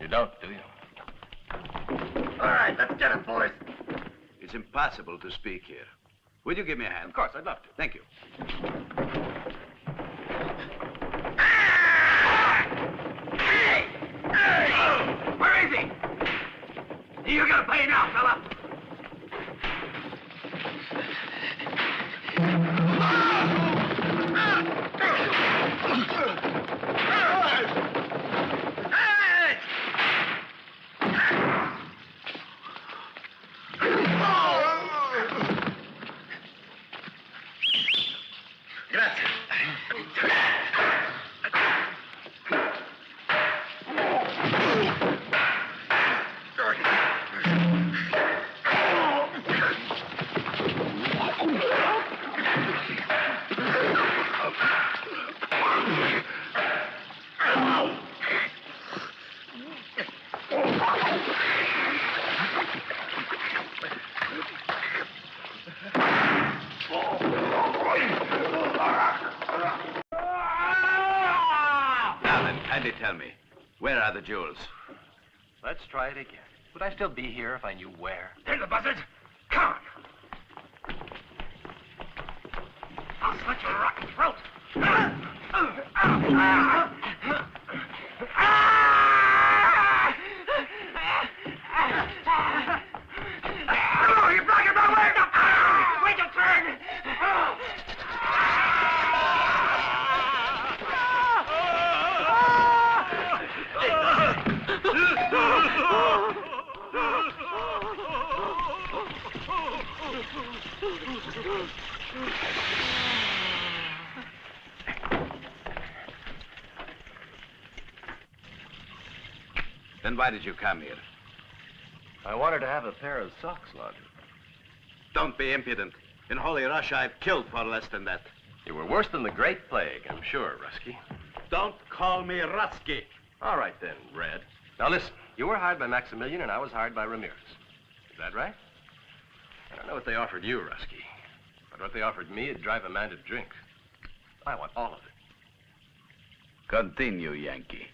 You don't, do you? All right, let's get him, boys. It's impossible to speak here. Will you give me a hand? Of course, I'd love to. Thank you. Where is he? You're gonna pay now, fella. Tell me, where are the jewels? Let's try it again. Would I still be here if I knew where? There's the buzzards. Come on. I'll slit your rotten throat. Oh, you're blocking my way. Wait your turn. Then why did you come here? I wanted to have a pair of socks laundered. Don't be impudent. In Holy Russia, I've killed for less than that. You were worse than the Great Plague, I'm sure, Rusky. Don't call me Rusky. All right, then, Red. Now, listen. You were hired by Maximilian, and I was hired by Ramirez. Is that right? I don't know what they offered you, Rusky. But what they offered me would drive a man to drink. I want all of it. Continue, Yankee.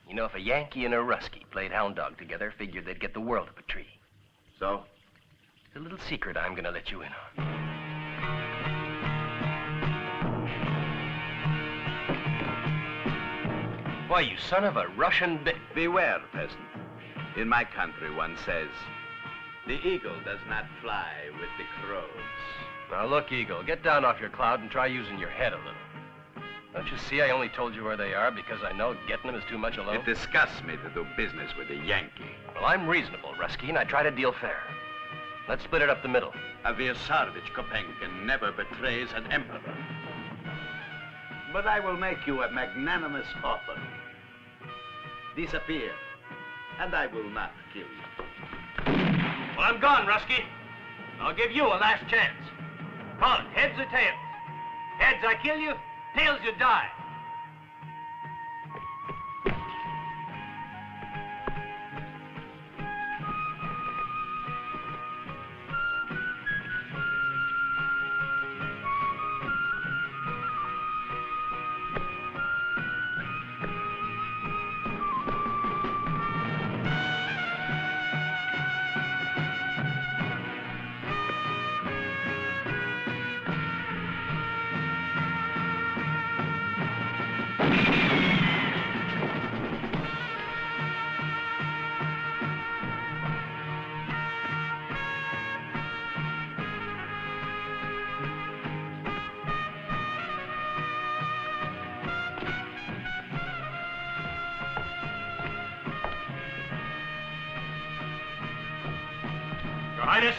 You know, if a Yankee and a Rusky played hound dog together, figured they'd get the world up a tree. So? It's a little secret I'm gonna let you in on. Why, you son of a Russian Beware, peasant. In my country, one says, the eagle does not fly with the crows. Now, look, Eagle, get down off your cloud and try using your head a little. Don't you see I only told you where they are because I know getting them is too much alone? It disgusts me to do business with a Yankee. Well, I'm reasonable, Rusky, and I try to deal fair. Let's split it up the middle. A Vyasarovich Kopenkin never betrays an emperor. But I will make you a magnanimous offer. Disappear, and I will not kill you. Well, I'm gone, Rusky. I'll give you a last chance. Call it heads or tails. Heads, I kill you. Tails, you die. Your Highness.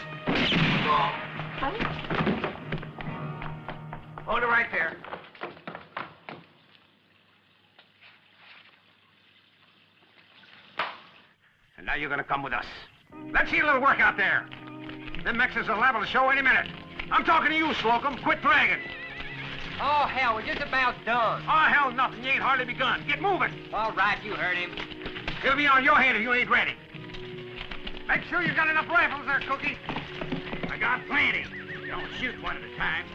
Hold it right there. And now you're gonna come with us. Let's see a little work out there. Them Mexicans are liable to show any minute. I'm talking to you, Slocum. Quit dragging. Oh, hell, we're just about done. Oh, hell, nothing. You ain't hardly begun. Get moving. All right, you heard him. He'll be on your head if you ain't ready. Make sure you got enough rifles there, Cookie. I got plenty. Don't shoot one at a time.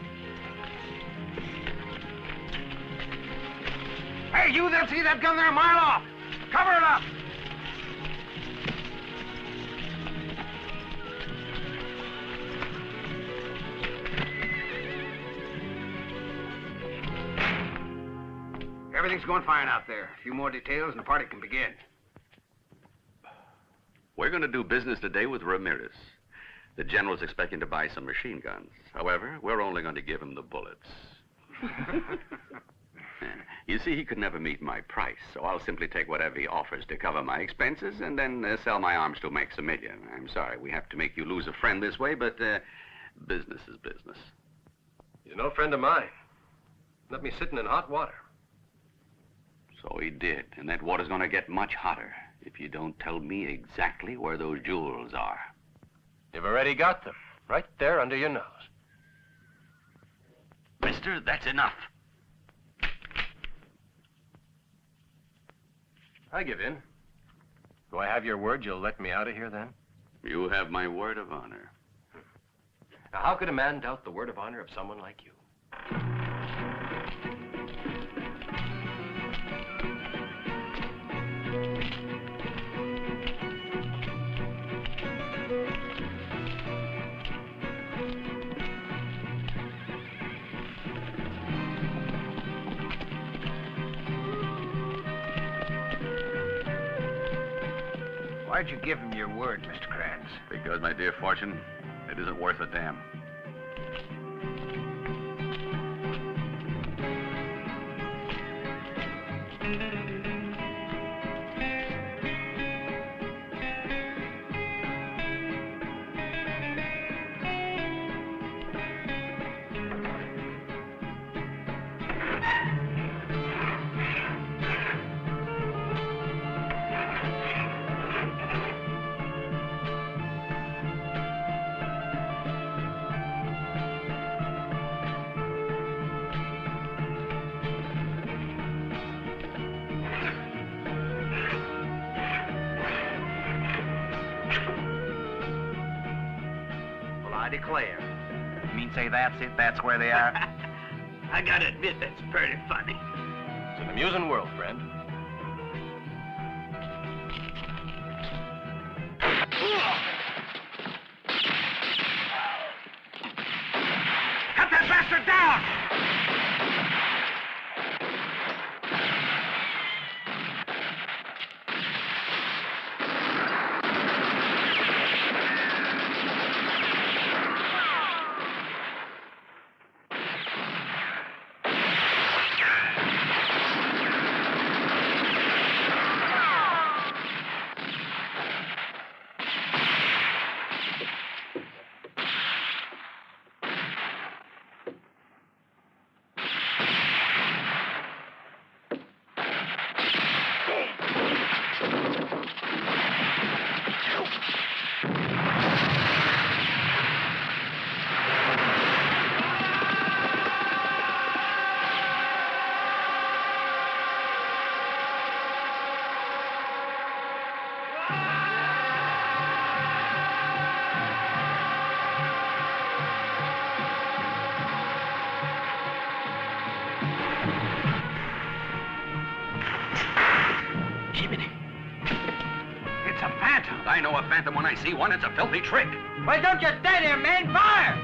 Hey, you there, see that gun there a mile off? Cover it up. Everything's going fine out there. A few more details and the party can begin. We're going to do business today with Ramirez. The general's expecting to buy some machine guns. However, we're only going to give him the bullets. You see, he could never meet my price, so I'll simply take whatever he offers to cover my expenses and then sell my arms to Maximilian. I'm sorry we have to make you lose a friend this way, but business is business. He's no friend of mine. Left me sitting in hot water. So he did, and that water's going to get much hotter if you don't tell me exactly where those jewels are. You've already got them, right there under your nose. Mister, that's enough. I give in. Do I have your word you'll let me out of here, then? You have my word of honor. Now, how could a man doubt the word of honor of someone like you? Why'd you give him your word, Mr. Kranz? Because, my dear Fortune, it isn't worth a damn. I declare. You mean say that's it? That's where they are? I gotta admit, that's pretty funny. It's an amusing world, friend. Cut that bastard down! I know a phantom when I see one. It's a filthy trick. Well, don't you stay there, man. Fire!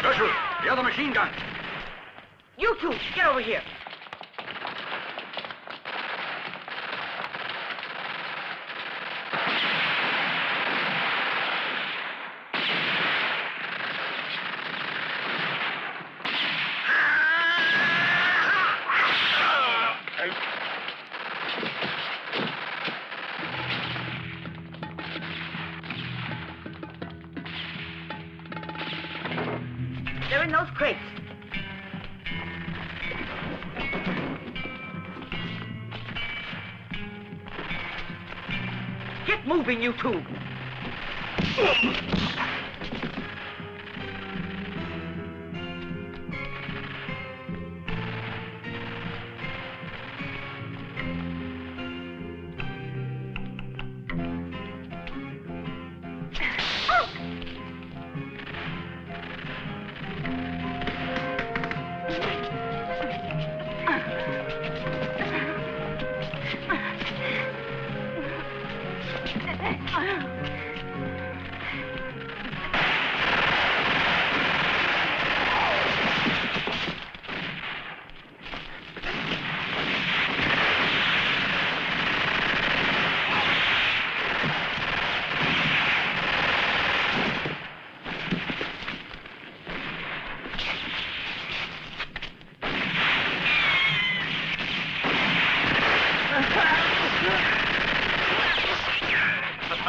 Gertrude, the other machine gun. You two, get over here. They're in those crates. Get moving, you two.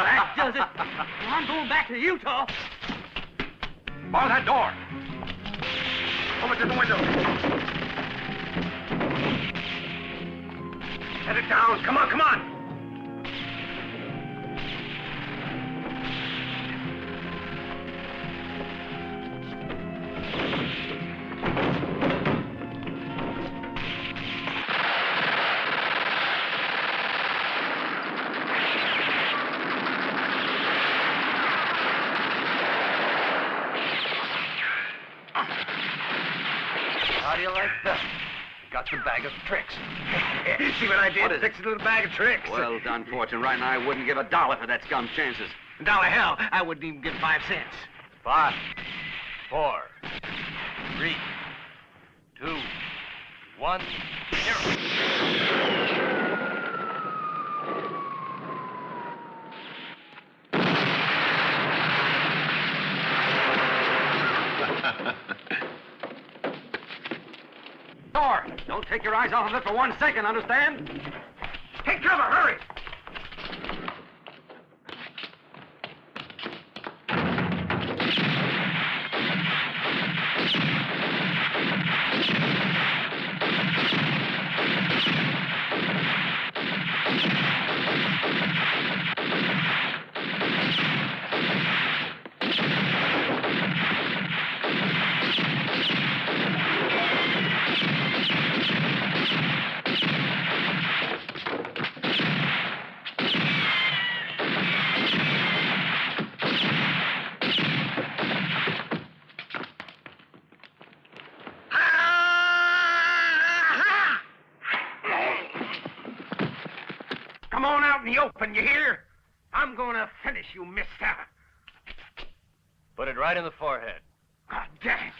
That does it. Well, I'm going back to Utah. Bar that door. Over to the window. Set it down. Come on, come on. How do you like that? Got the bag of tricks. See what I did? What is it? Fixed a little bag of tricks. Well done, Fortune. Right now, I wouldn't give $1 for that scum's chances. $1 hell, I wouldn't even give 5 cents. 5, 4, 3, 2, 1, 0. Door. Don't take your eyes off of it for 1 second, understand? Take cover, hurry! Come on out in the open, you hear? I'm gonna finish you, mister. Put it right in the forehead. God damn.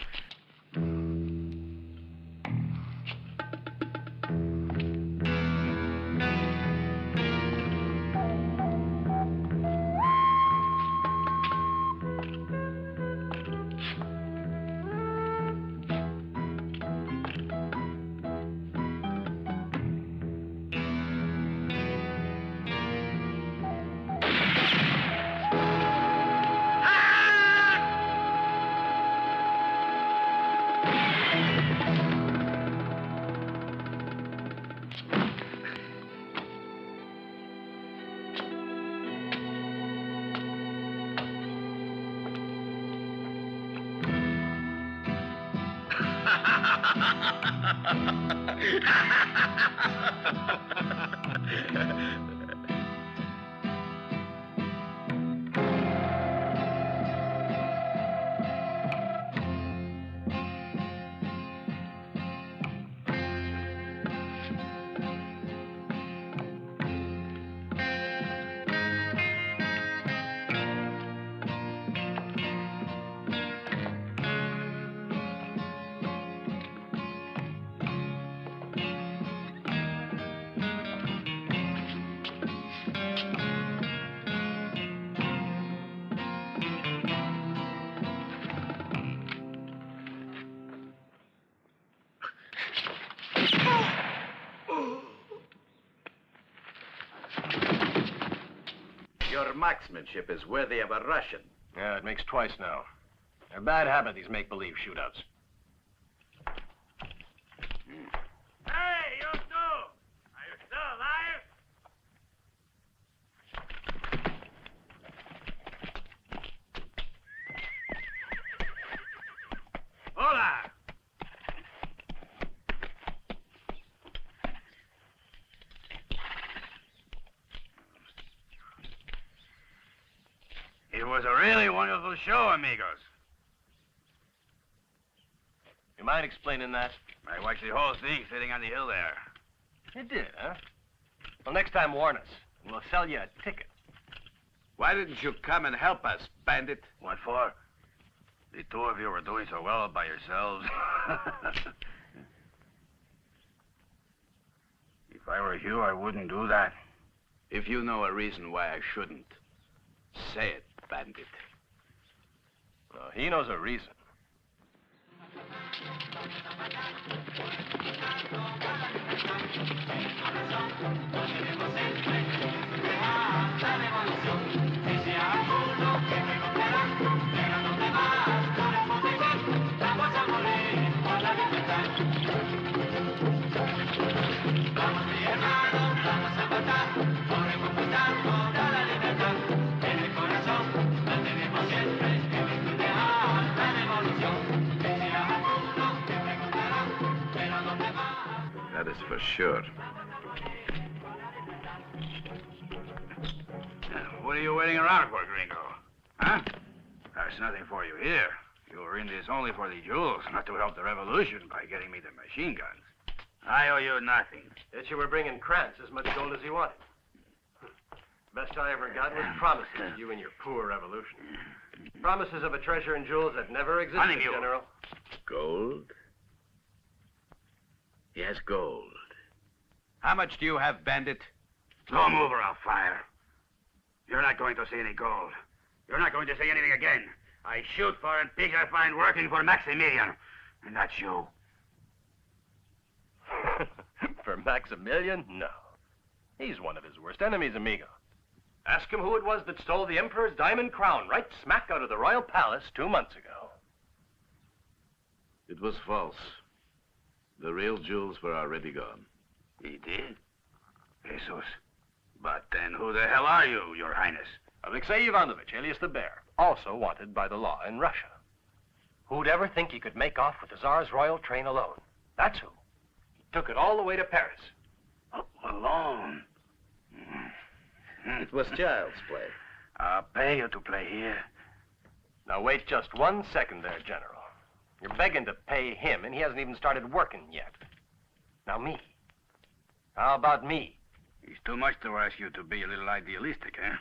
Your marksmanship is worthy of a Russian. Yeah, it makes twice now. They're a bad habit, these make-believe shootouts. Hey, you two! Are you still alive? Hola! It was a really wonderful show, amigos. You mind explaining that? I watched the whole thing sitting on the hill there. You did, huh? Well, next time warn us, and we'll sell you a ticket. Why didn't you come and help us, bandit? What for? The two of you were doing so well by yourselves. If I were you, I wouldn't do that. If you know a reason why I shouldn't, say it, bandit. Well, he knows a reason. That is for sure. What are you waiting around for, Gringo? Huh? There's nothing for you here. You were in this only for the jewels, not to help the revolution by getting me the machine guns. I owe you nothing. Yet you were bringing Krantz as much gold as he wanted. Best I ever got was promises to you and your poor revolution. Promises of a treasure and jewels that never existed, General. Gold? Yes, gold. How much do you have, bandit? Don't move or I'll fire. You're not going to see any gold. You're not going to see anything again. I shoot for and pigs I find working for Maximilian. And that's you. For Maximilian? No. He's one of his worst enemies, amigo. Ask him who it was that stole the Emperor's diamond crown right smack out of the royal palace 2 months ago. It was false. The real jewels were already gone. He did? Jesus. But then who the hell are you, Your Highness? Alexei Ivanovich, alias the Bear, also wanted by the law in Russia. Who'd ever think he could make off with the Tsar's royal train alone? That's who. He took it all the way to Paris. Alone? It was child's play. I'll pay you to play here. Now wait just 1 second there, General. You're begging to pay him, and he hasn't even started working yet. Now me. How about me? It's too much to ask you to be a little idealistic, eh?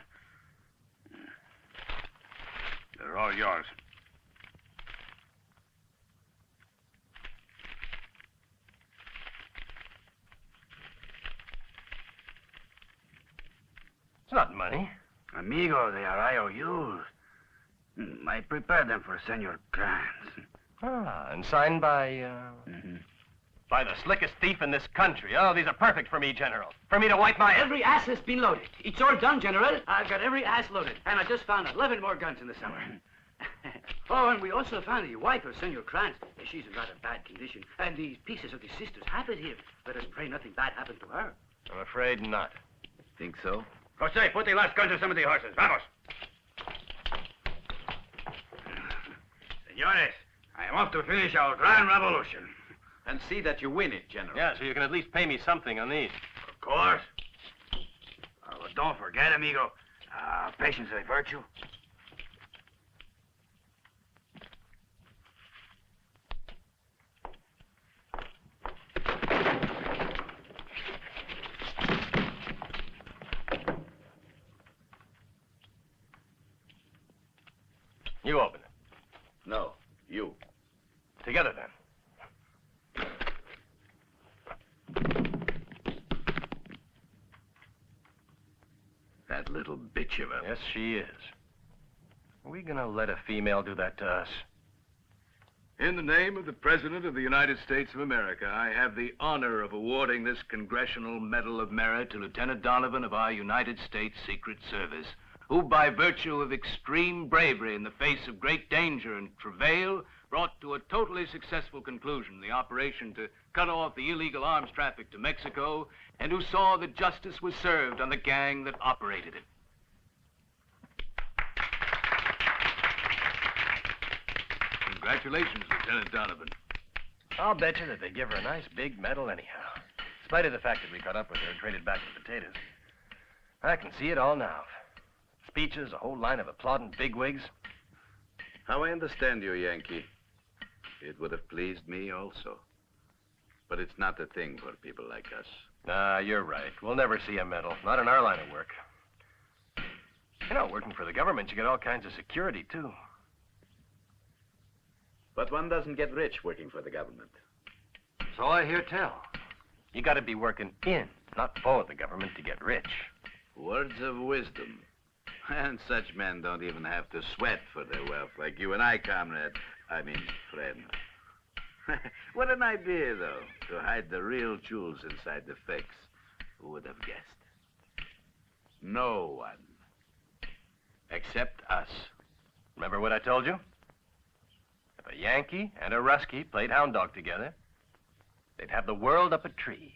They're all yours. It's not money. Amigo, they are IOUs. I prepared them for Senor Krantz. Ah, and signed by, by the slickest thief in this country. Oh, these are perfect for me, General. For me to wipe my... Every ass has been loaded. It's all done, General. I've got every ass loaded. And I just found 11 more guns in the cellar. Oh, and we also found the wife of Senor Krantz. She's in rather bad condition. And these pieces of the sister's habit here. Let us pray nothing bad happened to her. I'm afraid not. Think so? Jose, put the last guns on some of the horses. Vamos. Senores, I want to finish our grand revolution. And see that you win it, General. Yeah, so you can at least pay me something on these. Of course. But don't forget, amigo, patience is a virtue. You open it. No, you. Together, then. That little bitch of a... Yes, she is. Are we gonna let a female do that to us? In the name of the President of the United States of America, I have the honor of awarding this Congressional Medal of Merit to Lieutenant Donovan of our United States Secret Service who by virtue of extreme bravery in the face of great danger and travail brought to a totally successful conclusion the operation to cut off the illegal arms traffic to Mexico, and who saw that justice was served on the gang that operated it. Congratulations, Lieutenant Donovan. I'll bet you that they give her a nice big medal anyhow, in spite of the fact that we caught up with her and traded back the potatoes. I can see it all now. Speeches, a whole line of applauding bigwigs. How I understand you, Yankee. It would have pleased me also. But it's not the thing for people like us. Nah, you're right. We'll never see a medal, not in our line of work. You know, working for the government, you get all kinds of security, too. But one doesn't get rich working for the government. So I hear tell. You gotta be working in, not for the government to get rich. Words of wisdom. And such men don't even have to sweat for their wealth like you and I, comrade. I mean, friend. What an idea, though, to hide the real jewels inside the fakes. Who would have guessed? No one. Except us. Remember what I told you? If a Yankee and a Ruskie played hound dog together, they'd have the world up a tree.